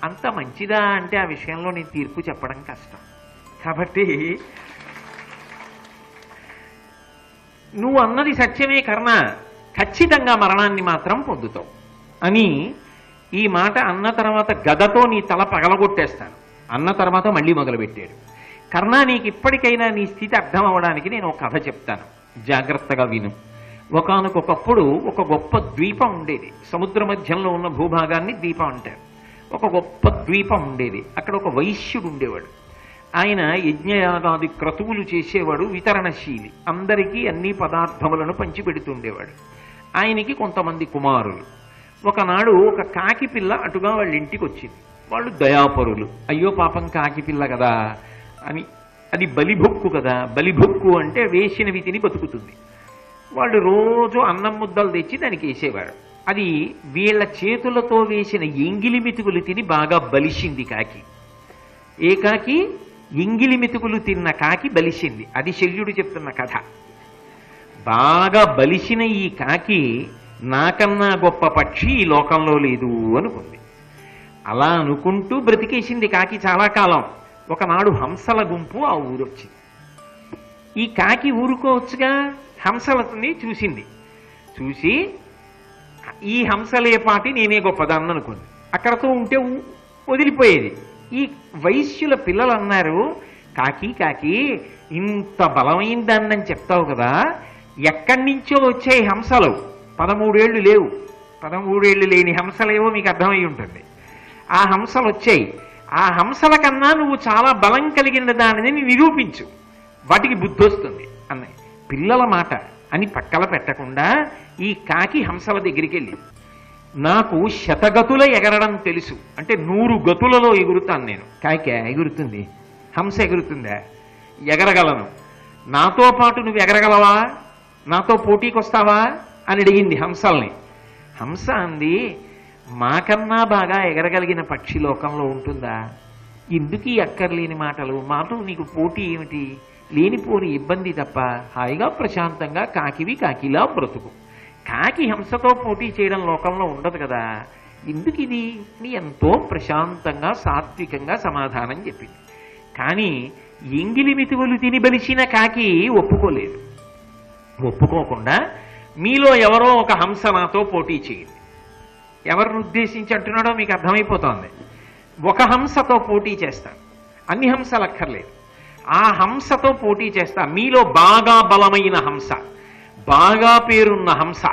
అంత మంచిదా అంటే ఆ విషయంలో నేను తీర్పు చెప్పడం కష్టం. కాబట్టి నువ్వు అన్నది సత్యమే కర్ణ, ఖచ్చితంగా మరణాన్ని మాత్రం పొందుతావు అని ఈ మాట అన్న తర్వాత గదతో నీ తల పగలగొట్టేస్తాను అన్న తర్వాత మళ్ళీ మొదలుపెట్టాడు. కర్ణ, నీకు ఇప్పటికైనా నీ స్థితి అర్థం అవ్వడానికి నేను ఒక కథ చెప్తాను, జాగ్రత్తగా విను. ఒకానొకప్పుడు ఒక గొప్ప ద్వీపం ఉండేది. సముద్ర మధ్యంలో ఉన్న భూభాగాన్ని ద్వీపం అంటారు. ఒక గొప్ప ద్వీపం ఉండేది. అక్కడ ఒక వైశ్యుడు ఉండేవాడు. ఆయన యజ్ఞయాగాది క్రతువులు చేసేవాడు, వితరణశీలి, అందరికీ అన్ని పదార్థములను పంచిపెడుతుండేవాడు. ఆయనకి కొంతమంది కుమారులు. ఒకనాడు ఒక కాకి పిల్ల అటుగా వాళ్ళ ఇంటికి వచ్చింది. వాళ్ళు దయాపరులు. అయ్యో పాపం కాకి పిల్ల కదా అని, అది బలిభొక్కు కదా, బలిభొక్కు అంటే వేసినవి తిని బతుకుతుంది. వాళ్ళు రోజు అన్నం ముద్దలు తెచ్చి దానికి వేసేవారు. అది వీళ్ళ చేతులతో వేసిన ఎంగిలి మెతుకులు తిని బాగా బలిసింది కాకి. ఏ కాకి? ఎంగిలి మెతుకులు తిన్న కాకి బలిసింది. అది శల్యుడు చెప్తున్న కథ. బాగా బలిసిన ఈ కాకి నాకన్నా గొప్ప పక్షి ఈ లోకంలో లేదు అనుకుంది. అలా అనుకుంటూ బ్రతికేసింది కాకి చాలా కాలం. ఒకనాడు హంసల గుంపు ఆ ఊరొచ్చింది. ఈ కాకి ఊరుకోవచ్చుగా, హంసలని చూసింది. చూసి ఈ హంసలే పాటి నేనే గొప్పదాన్ని అనుకుంది. అక్కడతో ఉంటే వదిలిపోయేది. ఈ వైశ్యుల పిల్లలు అన్నారు, కాకి కాకి ఇంత బలమైన దాన్నని చెప్తావు కదా, ఎక్కడి నుంచో వచ్చాయి హంసలు, 13 ఏళ్ళు లేవు, 13 ఏళ్ళు లేని హంసలేవో మీకు అర్థమై ఉంటుంది. ఆ హంసలు వచ్చాయి. ఆ హంసల కన్నా నువ్వు చాలా బలం కలిగిన దానిని నిరూపించు, వాటికి బుద్ధి వస్తుంది అన్నాయి. పిల్లల మాట అని పక్కల పెట్టకుండా ఈ కాకి హంసల దగ్గరికి వెళ్ళి, నాకు శతగతుల ఎగరడం తెలుసు, అంటే 100 గతులలో ఎగురుతాను నేను. కాకే ఎగురుతుంది, హంస ఎగురుతుందా? ఎగరగలను. నాతో పాటు నువ్వు ఎగరగలవా? నాతో పోటీకి వస్తావా అని అడిగింది హంసల్ని. హంస అంది, మాకన్నా బాగా ఎగరగలిగిన పక్షి లోకంలో ఉంటుందా? ఎందుకు ఈ అక్కర్లేని మాటలు? మాతో నీకు పోటీ ఏమిటి? లేనిపోని ఇబ్బంది తప్ప హాయిగా ప్రశాంతంగా కాకివి కాకిలా బ్రతుకు. కాకి హంసతో పోటీ చేయడం లోకంలో ఉండదు కదా, ఎందుకు ఇది? నీ ఎంతో ప్రశాంతంగా సాత్వికంగా సమాధానం చెప్పింది. కానీ ఎంగిలి మెతుకులు తిని బలిసిన కాకి ఒప్పుకోలేదు. ఒప్పుకోకుండా మీలో ఎవరో ఒక హంస నాతో పోటీ చేయండి. ఎవరిని ఉద్దేశించి అంటున్నాడో మీకు అర్థమైపోతోంది. ఒక హంసతో పోటీ చేస్తాను, అన్ని హంసలు అక్కర్లేదు, ఆ హంసతో పోటీ చేస్తా. మీలో బాగా బలమైన హంస, బాగా పేరున్న హంస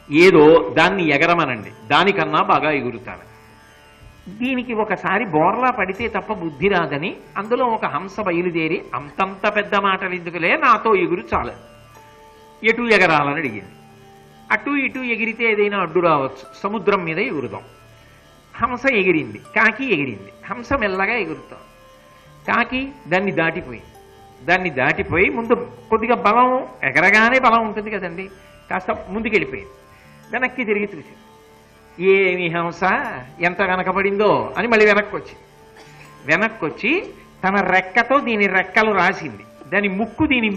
ఏదో దాన్ని ఎగరమనండి, దానికన్నా బాగా ఎగురుతాను. దీనికి ఒకసారి బోర్లా పడితే తప్ప బుద్ధి రాదని అందులో ఒక హంస బయలుదేరి, అంతంత పెద్ద మాటలు ఎందుకులే, నాతో ఎగురు చాలు, ఎటు ఎగరాలని అడిగింది. అటు ఇటు ఎగిరితే ఏదైనా అడ్డు రావచ్చు, సముద్రం మీద ఎగురుదాం. హంస ఎగిరింది, కాకి ఎగిరింది. హంస మెల్లగా ఎగురుతాం, కాకి దాన్ని దాటిపోయి ముందు కొద్దిగా బలం, ఎగరగానే బలం ఉంటుంది కదండి, కాస్త ముందుకెళ్ళిపోయింది. వెనక్కి తిరిగి చూసింది, ఏమి హంస ఎంత వెనకబడిందో అని మళ్ళీ వెనక్కి వచ్చి తన రెక్కతో దీని రెక్కలు రాసింది. దీని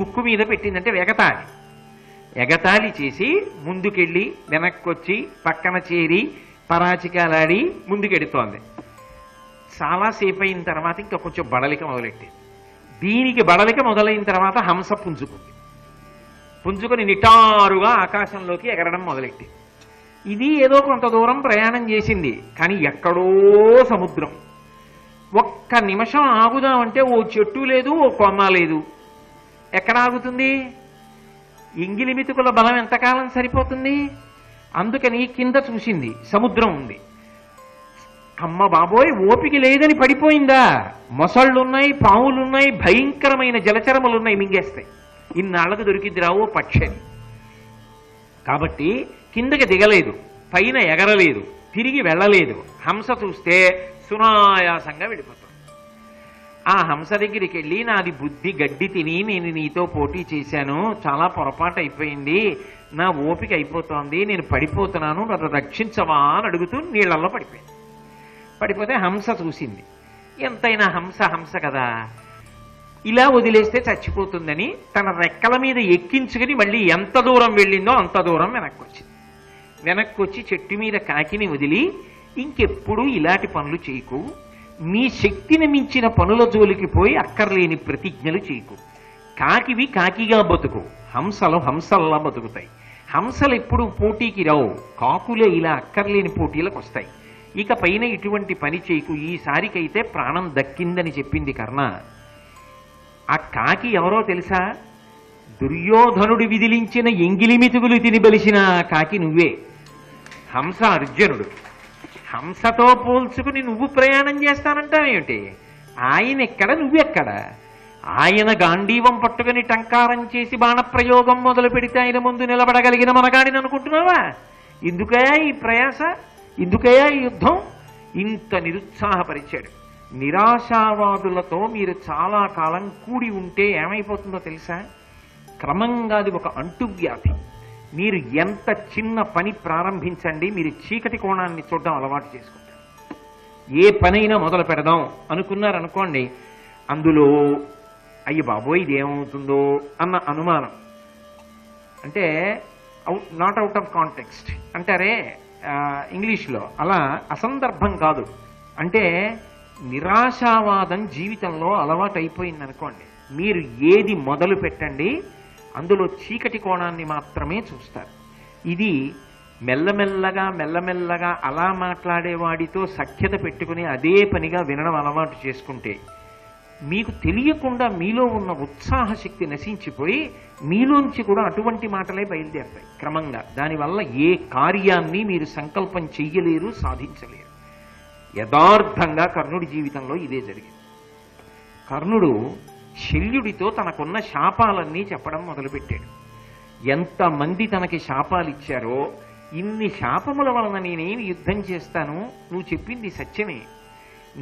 ముక్కు మీద పెట్టిందంటే ఎగతాళి చేసి ముందుకెళ్ళి వెనక్కొచ్చి పక్కన చేరి పరాచికాలాడి ముందుకెడుతోంది. చాలాసేపు అయిన తర్వాత ఇంకా కొంచెం బడలిక మొదలెట్టింది. దీనికి బడలిక మొదలైన తర్వాత హంస పుంజుకొని నిటారుగా ఆకాశంలోకి ఎగరడం మొదలెట్టింది. ఇది ఏదో కొంత దూరం ప్రయాణం చేసింది, కానీ ఎక్కడో సముద్రం. ఒక్క నిమిషం ఆగుదామంటే ఓ చెట్టు లేదు, ఓ కొమ్మ లేదు. ఎక్కడ ఆగుతుంది? ఎంగిలి మెతుకుల బలం ఎంతకాలం సరిపోతుంది? అందుకని కింద చూసింది, సముద్రం ఉంది. అమ్మ బాబోయ్, ఓపిక లేదని పడిపోయిందా? మొసళ్ళున్నాయి, పాములున్నాయి, భయంకరమైన జలచరములున్నాయి, మింగేస్తాయి. ఇన్నాళ్లకు దొరికింది రావో పక్షి. కాబట్టి కిందకి దిగలేదు, పైన ఎగరలేదు, తిరిగి వెళ్ళలేదు. హంస చూస్తే సునాయాసంగా వెళ్ళిపోతుంది. ఆ హంస దగ్గరికి వెళ్ళి నాది బుద్ధి గడ్డి తిని నేను నీతో పోటీ చేశాను, చాలా పొరపాటు అయిపోయింది, నా ఓపిక అయిపోతోంది, నేను పడిపోతున్నాను, నన్ను రక్షించవా అని అడుగుతూ నీళ్లలో పడిపోయింది. పడిపోతే హంస చూసింది, ఎంతైనా హంస హంస కదా, ఇలా వదిలేస్తే చచ్చిపోతుందని తన రెక్కల మీద ఎక్కించుకుని మళ్ళీ ఎంత దూరం వెళ్ళిందో అంత దూరం వెనక్కి వచ్చింది. వెనక్కి వచ్చి చెట్టు మీద కాకిని వదిలి, ఇంకెప్పుడు ఇలాంటి పనులు చేయకు, నీ శక్తిని మించిన పనుల జోలికి పోయి అక్కర్లేని ప్రతిజ్ఞలు చేయకు, కాకివి కాకిగా బతుకు, హంసలు హంసల్లా బతుకుతాయి, హంసలు ఎప్పుడు పోటీకి రావు, కాకులే ఇలా అక్కర్లేని పోటీలకు వస్తాయి, ఇక పైన ఇటువంటి పని చేయకు, ఈసారికైతే ప్రాణం దక్కిందని చెప్పింది కర్ణ. ఆ కాకి ఎవరో తెలుసా? దుర్యోధనుడు విదిలించిన ఎంగిలి మితుకులు తిని బలిసిన కాకి నువ్వే. హంస అర్జునుడు. హంసతో పోల్చుకుని నువ్వు ప్రయాణం చేస్తానంటావేమిటి? ఆయన ఎక్కడ, నువ్వెక్కడ? ఆయన గాంధీవం పట్టుకుని టంకారం చేసి బాణప్రయోగం మొదలు పెడితే ఆయన ముందు నిలబడగలిగిన మనగాడిని అనుకుంటున్నావా? ఎందుకయా ఈ ప్రయాస, ఎందుకయా ఈ యుద్ధం? ఇంత నిరుత్సాహపరిచాడు. నిరాశావాదులతో మీరు చాలా కాలం కూడి ఉంటే ఏమైపోతుందో తెలుసా? క్రమంగా అది ఒక అంటువ్యాధి. మీరు ఎంత చిన్న పని ప్రారంభించండి, మీరు చీకటి కోణాన్ని చూడడం అలవాటు చేసుకుంటారు. ఏ పనైనా మొదలు పెడదాం అనుకున్నారనుకోండి, అందులో అయ్యి బాబోయ్ ఇదేమవుతుందో అన్న అనుమానం, అంటే నాట్ అవుట్ ఆఫ్ కాంటెక్స్ట్ అంటారే ఇంగ్లీష్లో, అలా అసందర్భం కాదు. అంటే నిరాశావాదం జీవితంలో అలవాటు అయిపోయింది అనుకోండి, మీరు ఏది మొదలు పెట్టండి అందులో చీకటి కోణాన్ని మాత్రమే చూస్తారు. ఇది మెల్లమెల్లగా మెల్లమెల్లగా అలా మాట్లాడేవాడితో సఖ్యత పెట్టుకుని అదే పనిగా వినడం అలవాటు చేసుకుంటే మీకు తెలియకుండా మీలో ఉన్న ఉత్సాహ శక్తి నశించిపోయి మీలోంచి కూడా అటువంటి మాటలే బయలుదేరుతాయి క్రమంగా. దానివల్ల ఏ కార్యాన్ని మీరు సంకల్పం చెయ్యలేరు, సాధించలేరు. యథార్థంగా కర్ణుడి జీవితంలో ఇదే జరిగింది. కర్ణుడు శల్యుడితో తనకున్న శాపాలన్నీ చెప్పడం మొదలుపెట్టాడు. ఎంతమంది తనకి శాపాలు ఇచ్చారో, ఇన్ని శాపముల వలన నేనేమి యుద్ధం చేస్తాను, నువ్వు చెప్పింది సత్యమే,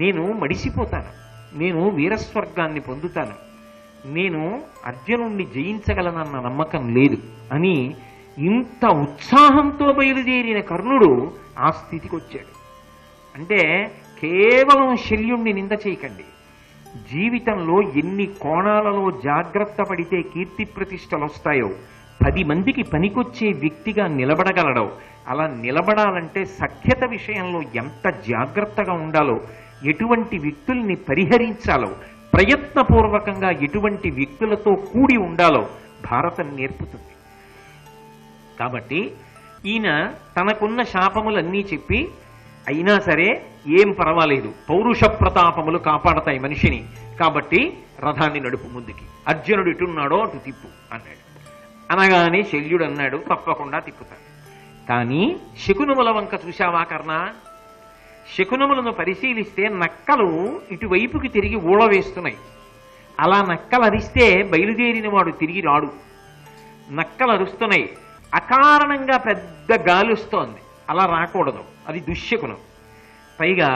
నేను మడిసిపోతాను, నేను వీరస్వర్గాన్ని పొందుతాను, నేను అర్జునుణ్ణి జయించగలనన్న నమ్మకం లేదు అని ఇంత ఉత్సాహంతో బయలుదేరిన కర్ణుడు ఆ స్థితికి వచ్చాడు. అంటే కేవలం శల్యుణ్ణి నింద చేయకండి. జీవితంలో ఎన్ని కోణాలలో జాగ్రత్త పడితే కీర్తి ప్రతిష్టలు వస్తాయో, 10 మందికి పనికొచ్చే వ్యక్తిగా నిలబడగలడో, అలా నిలబడాలంటే సఖ్యత విషయంలో ఎంత జాగ్రత్తగా ఉండాలో, ఎటువంటి వ్యక్తుల్ని పరిహరించాలో, ప్రయత్నపూర్వకంగా ఎటువంటి వ్యక్తులతో కూడి ఉండాలో భారతం నేర్పుతుంది. కాబట్టి ఈయన తనకున్న శాపములన్నీ చెప్పి, అయినా సరే ఏం పర్వాలేదు, పౌరుష ప్రతాపములు కాపాడతాయి మనిషిని, కాబట్టి రథాన్ని నడుపు ముందుకి, అర్జునుడు ఇటున్నాడో అటు తిప్పు అన్నాడు. అనగానే శల్యుడు అన్నాడు, తప్పకుండా తిప్పుతాడు. కానీ శకునముల వంక చూశావా కర్ణ? శకునములను పరిశీలిస్తే నక్కలు ఇటువైపుకి తిరిగి ఊళవేస్తున్నాయి. అలా నక్కలు అరిస్తే బయలుదేరిన వాడు తిరిగి రాడు. నక్కలు అరుస్తున్నాయి, అకారణంగా పెద్ద గాలి వస్తోంది, అలా రాకూడదు, అది దుశ్శకునం. పైగా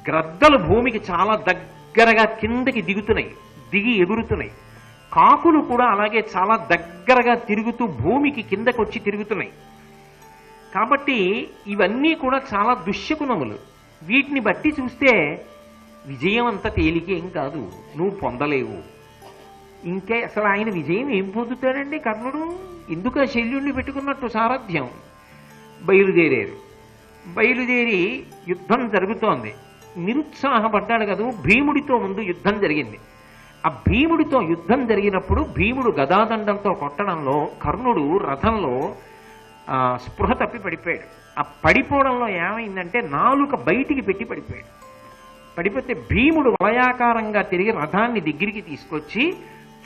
గ్రద్దలు భూమికి చాలా దగ్గరగా కిందకి దిగుతున్నాయి, దిగి ఎగురుతున్నాయి. కాకులు కూడా అలాగే చాలా దగ్గరగా తిరుగుతూ భూమికి కిందకు వచ్చి తిరుగుతున్నాయి. కాబట్టి ఇవన్నీ కూడా చాలా దుశ్శకునములు. వీటిని బట్టి చూస్తే విజయం అంత తేలికేం కాదు, నువ్వు పొందలేవు. ఇంకే అసలు ఆయన విజయం ఏం పొందుతాడండి కర్ణుడు? ఎందుకు ఆ శల్యుణ్ణి పెట్టుకున్నట్టు సారథ్యం? బయలుదేరారు. బయలుదేరి యుద్ధం జరుగుతోంది. నిరుత్సాహపడ్డాడు కదా, భీముడితో ముందు యుద్ధం జరిగింది. ఆ భీముడితో యుద్ధం జరిగినప్పుడు భీముడు గదాదండంతో కొట్టడంలో కర్ణుడు రథంలో స్పృహ తప్పి పడిపోయాడు. ఆ పడిపోవడంలో ఏమైందంటే నాలుక బయటికి పెట్టి పడిపోయాడు. పడిపోతే భీముడు వలయాకారంగా తిరిగి రథాన్ని దగ్గరికి తీసుకొచ్చి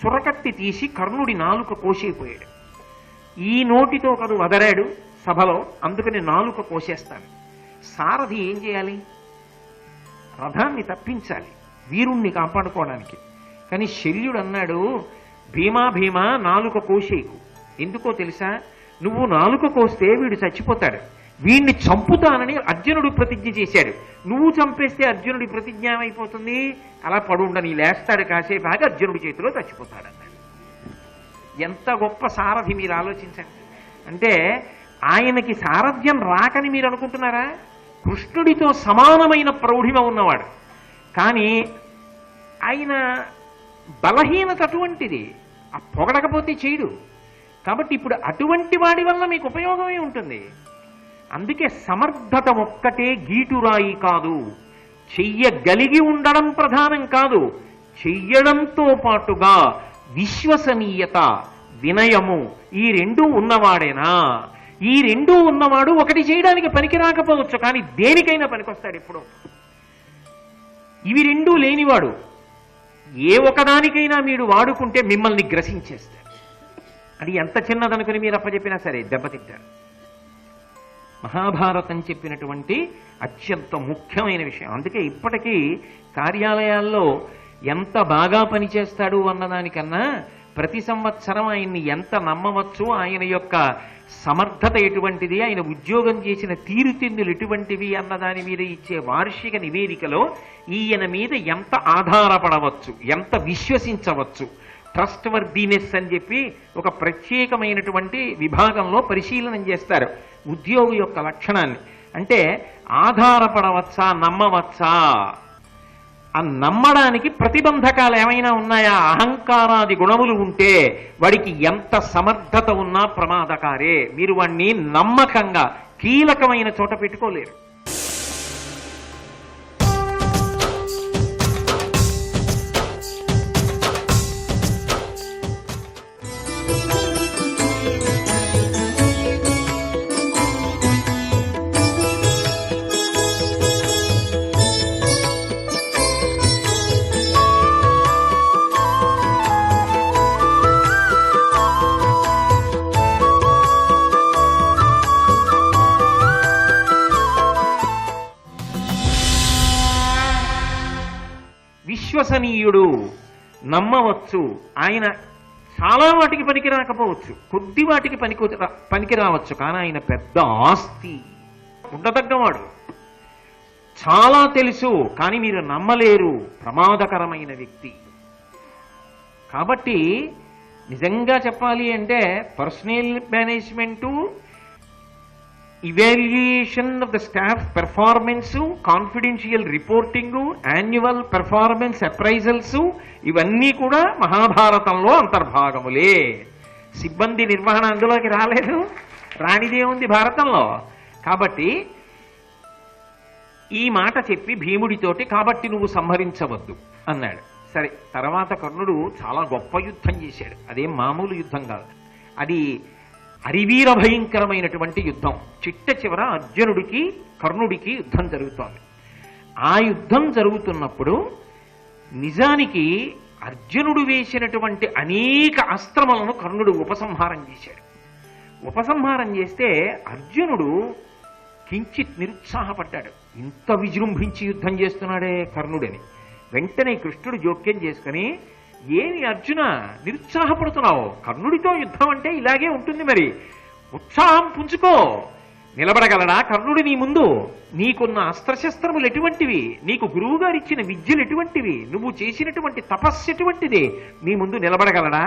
చురకత్తి తీసి కర్ణుడి నాలుక కోసేపోయాడు. ఈ నోటితో కదు వదరాడు సభలో, అందుకని నాలుక కోసేస్తాను. సారథి ఏం చేయాలి? రథాన్ని తప్పించాలి వీరుణ్ణి కాపాడుకోవడానికి. కానీ శల్యుడు అన్నాడు, భీమా భీమా నాలుక కోసేకు. ఎందుకో తెలుసా? నువ్వు నాలుక కోస్తే వీడు చచ్చిపోతాడు, వీణ్ణి చంపుతానని అర్జునుడు ప్రతిజ్ఞ చేశాడు. నువ్వు చంపేస్తే అర్జునుడి ప్రతిజ్ఞ ఏమైపోతుంది? అలా పడుండని లేస్తాడు, కాసేపు ఆగి అర్జునుడి చేతిలో చచ్చిపోతాడన్నాడు. ఎంత గొప్ప సారథి మీరు ఆలోచించండి. అంటే ఆయనకి సారథ్యం రాకని మీరు అనుకుంటున్నారా? కృష్ణుడితో సమానమైన ప్రౌఢిమ ఉన్నవాడు. కానీ ఆయన బలహీనత అటువంటిది, ఆ పొగడకపోతే చేయడు. కాబట్టి ఇప్పుడు అటువంటి వాడి వల్ల మీకు ఉపయోగమే ఉంటుంది. అందుకే సమర్థత ఒక్కటే గీటురాయి కాదు, చెయ్యగలిగి ఉండడం ప్రధానం కాదు, చెయ్యడంతో పాటుగా విశ్వసనీయత, వినయము, ఈ రెండూ ఉన్నవాడేనా? ఈ రెండూ ఉన్నవాడు ఒకటి చేయడానికి పనికి రాకపోవచ్చు, కానీ దేనికైనా పనికొస్తాడు ఎప్పుడో. ఇవి రెండూ లేనివాడు ఏ ఒకదానికైనా మీరు వాడుకుంటే మిమ్మల్ని గ్రసించేస్తాడు. అది ఎంత చిన్నదనుకుని మీరు అప్పచెప్పినా సరే దెబ్బతింటారు. మహాభారతం చెప్పినటువంటి అత్యంత ముఖ్యమైన విషయం. అందుకే ఇప్పటికీ కార్యాలయాల్లో ఎంత బాగా పనిచేస్తాడు అన్నదానికన్నా ప్రతి సంవత్సరం ఆయన్ని ఎంత నమ్మవచ్చు, ఆయన యొక్క సమర్థత ఎటువంటిది, ఆయన ఉద్యోగం చేసిన తీరుతెన్నులు ఎటువంటివి అన్నదాని మీద ఇచ్చే వార్షిక నివేదికలో ఈయన మీద ఎంత ఆధారపడవచ్చు, ఎంత విశ్వసించవచ్చు, ట్రస్ట్ వర్దీనెస్ అని చెప్పి ఒక ప్రత్యేకమైనటువంటి విభాగంలో పరిశీలన చేస్తారు ఉద్యోగి యొక్క లక్షణాన్ని. అంటే ఆధారపడవచ్చా, నమ్మవచ్చా? ఆ నమ్మడానికి ప్రతిబంధకాలు ఏమైనా ఉన్నాయా? అహంకారాది గుణములు ఉంటే వాడికి ఎంత సమర్థత ఉన్నా ప్రమాదకారే. మీరు వాడిని నమ్మకంగా కీలకమైన చోట పెట్టుకోలేరు. విశ్వసనీయుడు, నమ్మవచ్చు. ఆయన చాలా వాటికి పనికి రాకపోవచ్చు, కొద్ది వాటికి పనికి రావచ్చు, కానీ ఆయన పెద్ద ఆస్తి, ఉండదగ్గవాడు. చాలా తెలుసు కానీ మీరు నమ్మలేరు, ప్రమాదకరమైన వ్యక్తి. కాబట్టి నిజంగా చెప్పాలి అంటే personal management, evaluation of the staff performance, confidential reporting, annual performance appraisals, ఇవన్నీ కూడా మహాభారతంలో అంతర్భాగములే. సిబ్బంది నిర్వహణ అందులోకి రాలేదు, రానిదే ఉంది భారతంలో. కాబట్టి ఈ మాట చెప్పి భీముడితోటి కాబట్టి నువ్వు సంహరించవద్దు అన్నాడు. సరే, తర్వాత కర్ణుడు చాలా గొప్ప యుద్ధం చేశాడు. అదేం మామూలు యుద్ధం కాదు, అది అరివీర భయంకరమైనటువంటి యుద్ధం. చిట్ట చివర అర్జునుడికి కర్ణుడికి యుద్ధం జరుగుతోంది. ఆ యుద్ధం జరుగుతున్నప్పుడు నిజానికి అర్జునుడు వేసినటువంటి అనేక అస్త్రములను కర్ణుడు ఉపసంహారం చేశాడు. ఉపసంహారం చేస్తే అర్జునుడు కించిత్ నిరుత్సాహపడ్డాడు. ఇంత విజృంభించి యుద్ధం చేస్తున్నాడే కర్ణుడని. వెంటనే కృష్ణుడు జోక్యం చేసుకుని, ఏమి అర్జున నిరుత్సాహపడుతున్నావు? కర్ణుడితో యుద్ధం అంటే ఇలాగే ఉంటుంది, మరి ఉత్సాహం పుంజుకో. నిలబడగలడా కర్ణుడు నీ ముందు? నీకున్న అస్త్రశస్త్రములు ఎటువంటివి, నీకు గురువు గారు ఇచ్చిన విద్యలు ఎటువంటివి, నువ్వు చేసినటువంటి తపస్సు ఎటువంటిది, నీ ముందు నిలబడగలడా?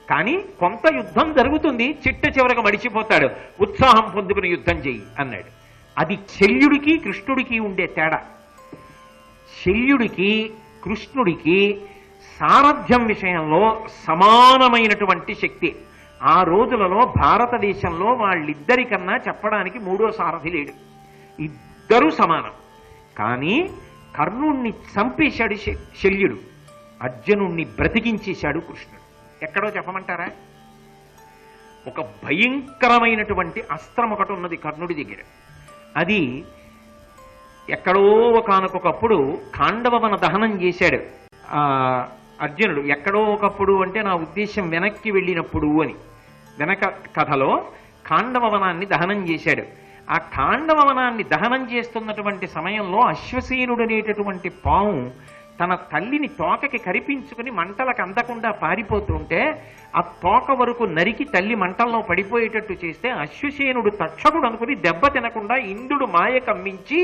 కానీ కొంత యుద్ధం జరుగుతుంది, చిట్ట చివరగా మడిచిపోతాడు. ఉత్సాహం పొందుకుని యుద్ధం చెయ్యి అన్నాడు. అది శల్యుడికి కృష్ణుడికి ఉండే తేడా. శల్యుడికి కృష్ణుడికి సారథ్యం విషయంలో సమానమైనటువంటి శక్తి. ఆ రోజులలో భారతదేశంలో వాళ్ళిద్దరికన్నా చెప్పడానికి మూడో సారథి లేడు, ఇద్దరూ సమానం. కానీ కర్ణుణ్ణి చంపేశాడు శల్యుడు, అర్జునుణ్ణి బ్రతికించేశాడు కృష్ణుడు. ఎక్కడో చెప్పమంటారా? ఒక భయంకరమైనటువంటి అస్త్రం ఒకటి ఉన్నది కర్ణుడి దగ్గర. అది ఎక్కడో ఒకనకొకప్పుడు ఖాండవవన దహనం చేశాడు అర్జునుడు. ఎక్కడో ఒకప్పుడు అంటే నా ఉద్దేశం వెనక్కి వెళ్ళినప్పుడు అని. వెనక కథలో ఖాండవవనాన్ని దహనం చేశాడు. ఆ ఖాండవవనాన్ని దహనం చేస్తున్నటువంటి సమయంలో అశ్వసేనుడు అనేటటువంటి పాము తన తల్లిని తోకకి కరిపించుకుని మంటలకు అందకుండా పారిపోతుంటే ఆ తోక వరకు నరికి తల్లి మంటల్లో పడిపోయేటట్టు చేస్తే అశ్వసేనుడు తక్షకుడు అనుకుని దెబ్బ తినకుండా ఇంద్రుడు మాయ కమ్మించి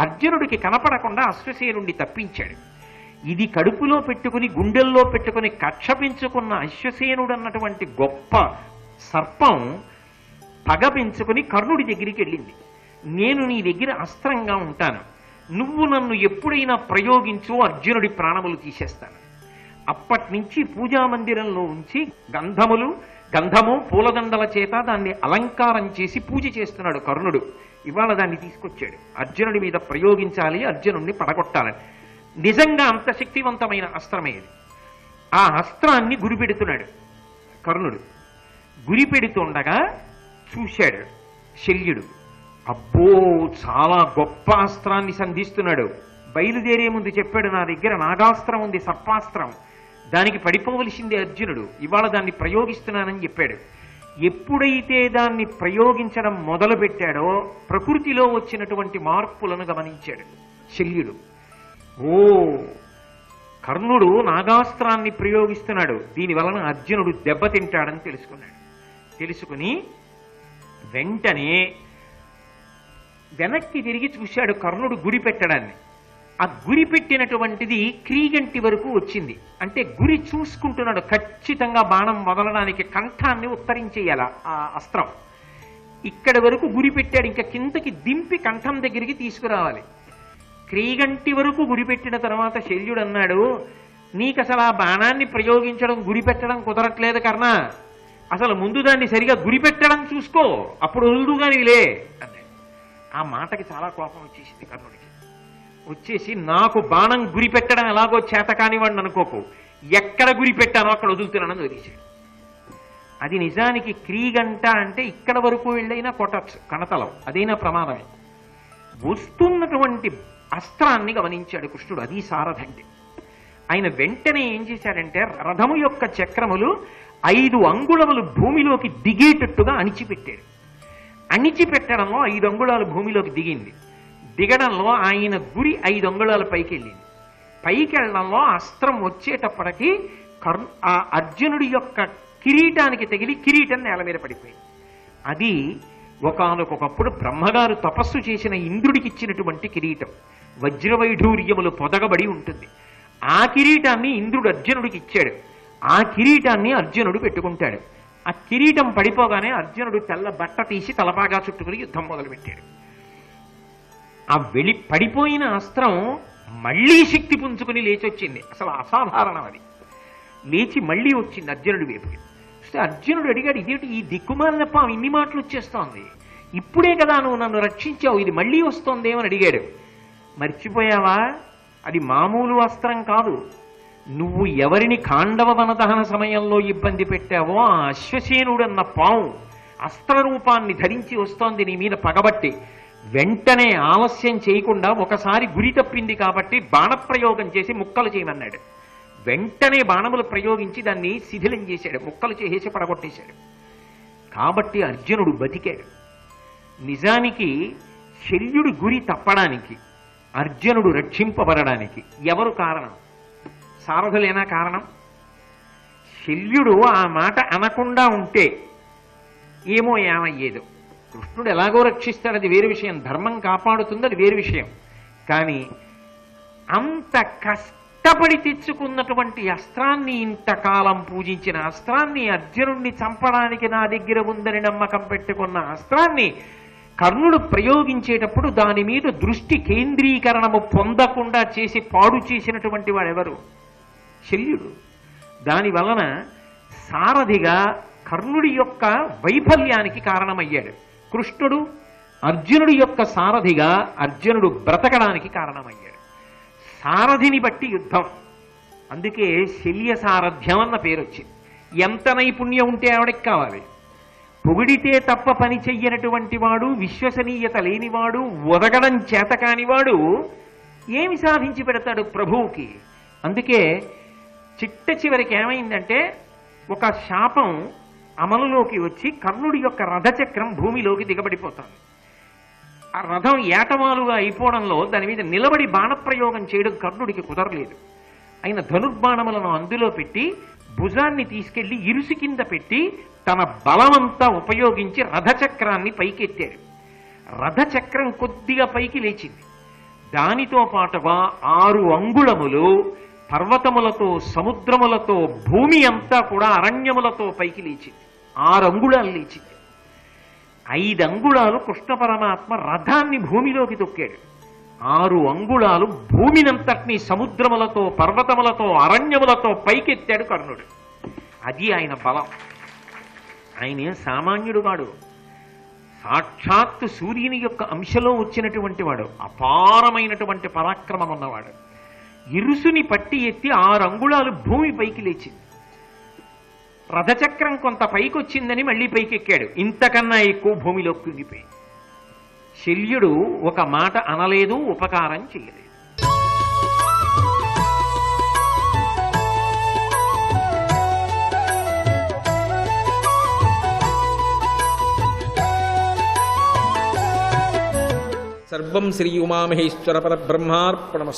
అర్జునుడికి కనపడకుండా అశ్వసేనుడిని తప్పించాడు. ఇది కడుపులో పెట్టుకుని గుండెల్లో పెట్టుకుని కక్ష పెంచుకున్న అశ్వసేనుడు అన్నటువంటి గొప్ప సర్పం పగ పెంచుకుని కర్ణుడి దగ్గరికి వెళ్ళింది. నేను నీ దగ్గర అస్త్రంగా ఉంటాను, నువ్వు నన్ను ఎప్పుడైనా ప్రయోగించు, అర్జునుడి ప్రాణములు తీసేస్తాను. అప్పటి నుంచి పూజామందిరంలో ఉంచి గంధము పూలదండల చేత దాన్ని అలంకారం చేసి పూజ చేస్తున్నాడు కర్ణుడు. ఇవాళ దాన్ని తీసుకొచ్చాడు, అర్జునుడి మీద ప్రయోగించాలి, అర్జునుడిని పడగొట్టాలని. నిజంగా అంత శక్తివంతమైన అస్త్రమేది. ఆ అస్త్రాన్ని గురిపెడుతున్నాడు కర్ణుడు. గురిపెడుతుండగా చూశాడు శల్యుడు, అబ్బో చాలా గొప్ప అస్త్రాన్ని సంధిస్తున్నాడు. బయలుదేరే ముందు చెప్పాడు, నా దగ్గర నాగాస్త్రం ఉంది, సర్పాస్త్రం, దానికి పడిపోవలసిందే అర్జునుడు, ఇవాళ దాన్ని ప్రయోగిస్తున్నానని చెప్పాడు. ఎప్పుడైతే దాన్ని ప్రయోగించడం మొదలుపెట్టాడో ప్రకృతిలో వచ్చినటువంటి మార్పులను గమనించాడు శల్యుడు. ఓ, కర్ణుడు నాగాస్త్రాన్ని ప్రయోగిస్తున్నాడు, దీని వలన అర్జునుడు దెబ్బతింటాడని తెలుసుకుని వెంటనే వెనక్కి తిరిగి చూశాడు కర్ణుడు గురి పెట్టడాన్ని. ఆ గురి పెట్టినటువంటిది క్రీగంటి వరకు వచ్చింది. అంటే గురి చూసుకుంటున్నాడు, ఖచ్చితంగా బాణం వదలడానికి కంఠాన్ని ఉత్తరించేయాల ఆ అస్త్రం. ఇక్కడి వరకు గురి పెట్టాడు, ఇంకా కిందకి దింపి కంఠం దగ్గరికి తీసుకురావాలి. క్రీగంటి వరకు గురిపెట్టిన తర్వాత శల్యుడు అన్నాడు, నీకు అసలు ఆ బాణాన్ని ప్రయోగించడం గురిపెట్టడం కుదరట్లేదు కర్ణ, అసలు ముందు దాన్ని సరిగా గురిపెట్టడం చూసుకో, అప్పుడు వదులుగానిలే అన్నాడు. ఆ మాటకి చాలా కోపం వచ్చేసింది కర్ణుడికి. వచ్చేసి, నాకు బాణం గురిపెట్టడం ఎలాగో చేత కానివాడిని అనుకోకు, ఎక్కడ గురిపెట్టానో అక్కడ వదులుతున్నానని వదిలేశాడు. అది నిజానికి క్రీగంట అంటే ఇక్కడ వరకు వెళ్ళైనా కొట్టచ్చు కణతలం, అదైనా ప్రమాదమే. వస్తున్నటువంటి అస్త్రాన్ని గమనించాడు కృష్ణుడు, అది సారథండి. ఆయన వెంటనే ఏం చేశాడంటే రథము యొక్క చక్రములు 5 అంగుళములు భూమిలోకి దిగేటట్టుగా అణిచిపెట్టాడు. అణిచిపెట్టడంలో 5 అంగుళాలు భూమిలోకి దిగింది. దిగడంలో ఆయన గురి 5 అంగుళాల పైకి వెళ్ళింది. పైకి వెళ్ళడంలో అస్త్రం వచ్చేటప్పటికి ఆ అర్జునుడి యొక్క కిరీటానికి తగిలి కిరీటం నేల మీద పడిపోయింది. అది ఒకానొకప్పుడు బ్రహ్మగారు తపస్సు చేసిన ఇంద్రుడికి ఇచ్చినటువంటి కిరీటం, వజ్రవైఢూర్యములు పొదగబడి ఉంటుంది. ఆ కిరీటాన్ని ఇంద్రుడు అర్జునుడికి ఇచ్చాడు. ఆ కిరీటాన్ని అర్జునుడు పెట్టుకుంటాడు. ఆ కిరీటం పడిపోగానే అర్జునుడు తెల్ల బట్ట తీసి తలపాగా చుట్టుకుని యుద్ధం మొదలుపెట్టాడు. ఆ పడిపోయిన అస్త్రం మళ్లీ శక్తి పుంజుకుని లేచొచ్చింది. అసలు అసాధారణం అది. లేచి మళ్లీ వచ్చింది అర్జునుడి వైపుకి. అర్జునుడు అడిగాడు, ఇదేంటి ఈ దిక్కుమాలిన పాము ఇన్ని మాటలు వచ్చేస్తోంది, ఇప్పుడే కదా నువ్వు నన్ను రక్షించావు, ఇది మళ్లీ వస్తోందేమని అడిగాడు. మర్చిపోయావా, అది మామూలు అస్త్రం కాదు. నువ్వు ఎవరిని ఖాండవ వనదహన సమయంలో ఇబ్బంది పెట్టావో ఆ అశ్వసేనుడన్న పాము అస్త్రరూపాన్ని ధరించి వస్తోంది నీ మీద పగబట్టి. వెంటనే ఆలస్యం చేయకుండా ఒకసారి గురి తప్పింది కాబట్టి బాణప్రయోగం చేసి ముక్కలు చేయమన్నాడు. వెంటనే బాణములు ప్రయోగించి దాన్ని శిథిలం చేశాడు, ముక్కలు చేసి పడగొట్టేశాడు. కాబట్టి అర్జునుడు బతికాడు. నిజానికి శల్యుడి గురి తప్పడానికి, అర్జునుడు రక్షింపబడడానికి ఎవరు కారణం? సారథులేనా కారణం? శల్యుడు ఆ మాట అనకుండా ఉంటే ఏమో ఏమయ్యేదో. కృష్ణుడు ఎలాగో రక్షిస్తాడు, అది వేరు విషయం. ధర్మం కాపాడుతుంది, అది వేరు విషయం. కానీ అంత కష్టపడి తెచ్చుకున్నటువంటి అస్త్రాన్ని, ఇంతకాలం పూజించిన అస్త్రాన్ని, అర్జునుడిని చంపడానికి నా దగ్గర ఉందని నమ్మకం పెట్టుకున్న అస్త్రాన్ని కర్ణుడు ప్రయోగించేటప్పుడు దాని మీద దృష్టి కేంద్రీకరణము పొందకుండా చేసి పాడు చేసినటువంటి వాడెవరు? శల్యుడు. దాని వలన సారథిగా కర్ణుడి యొక్క వైఫల్యానికి కారణమయ్యాడు కృష్ణుడు. అర్జునుడి యొక్క సారథిగా అర్జునుడు బ్రతకడానికి కారణమయ్యాడు. సారథిని బట్టి యుద్ధం. అందుకే శల్య సారథ్యం అన్న పేరు వచ్చింది. ఎంత నైపుణ్యం ఉంటే ఆవిడకి కావాలి? పొగిడితే తప్ప పని చెయ్యనటువంటి వాడు, విశ్వసనీయత లేనివాడు, ఒదగడం చేత కానివాడు ఏమి సాధించి పెడతాడు ప్రభువుకి? అందుకే చిట్ట చివరికి ఏమైందంటే ఒక శాపం అమలులోకి వచ్చి కర్ణుడి యొక్క రథచక్రం భూమిలోకి దిగబడిపోతాడు. ఆ రథం ఏటమాలుగా అయిపోవడంలో దాని మీద నిలబడి బాణప్రయోగం చేయడం కర్ణుడికి కుదరలేదు. ఆయన ధనుర్బాణములను అందులో పెట్టి భుజాన్ని తీసుకెళ్లి ఇరుసు కింద పెట్టి తన బలమంతా ఉపయోగించి రథచక్రాన్ని పైకెత్తాడు. రథచక్రం కొద్దిగా పైకి లేచింది. దానితో పాటుగా 6 అంగుళములు పర్వతములతో, సముద్రములతో, భూమి అంతా కూడా అరణ్యములతో పైకి లేచింది. 6 అంగుళాలు లేచింది. 5 అంగుళాలు కృష్ణ పరమాత్మ రథాన్ని భూమిలోకి తొక్కాడు. 6 అంగుళాలు భూమినంతటినీ సముద్రములతో, పర్వతములతో, అరణ్యములతో పైకెత్తాడు కర్ణుడు. అది ఆయన బలం. ఆయన సామాన్యుడు కాడు. సాక్షాత్తు సూర్యుని యొక్క అంశలో వచ్చినటువంటి వాడు, అపారమైనటువంటి పరాక్రమం ఉన్నవాడు. ఇరుసుని పట్టి ఎత్తి 6 అంగుళాలు భూమి పైకి లేచింది. రథచక్రం కొంత పైకి వచ్చిందని మళ్ళీ పైకెక్కాడు. ఇంతకన్నా ఎక్కువ భూమిలోకి కుంగిపోయి. శల్యుడు ఒక మాట అనలేదు, ఉపకారం చేయలేదు. సర్వం శ్రీ ఉమామహేశ్వర పరబ్రహ్మార్పణమస్తు.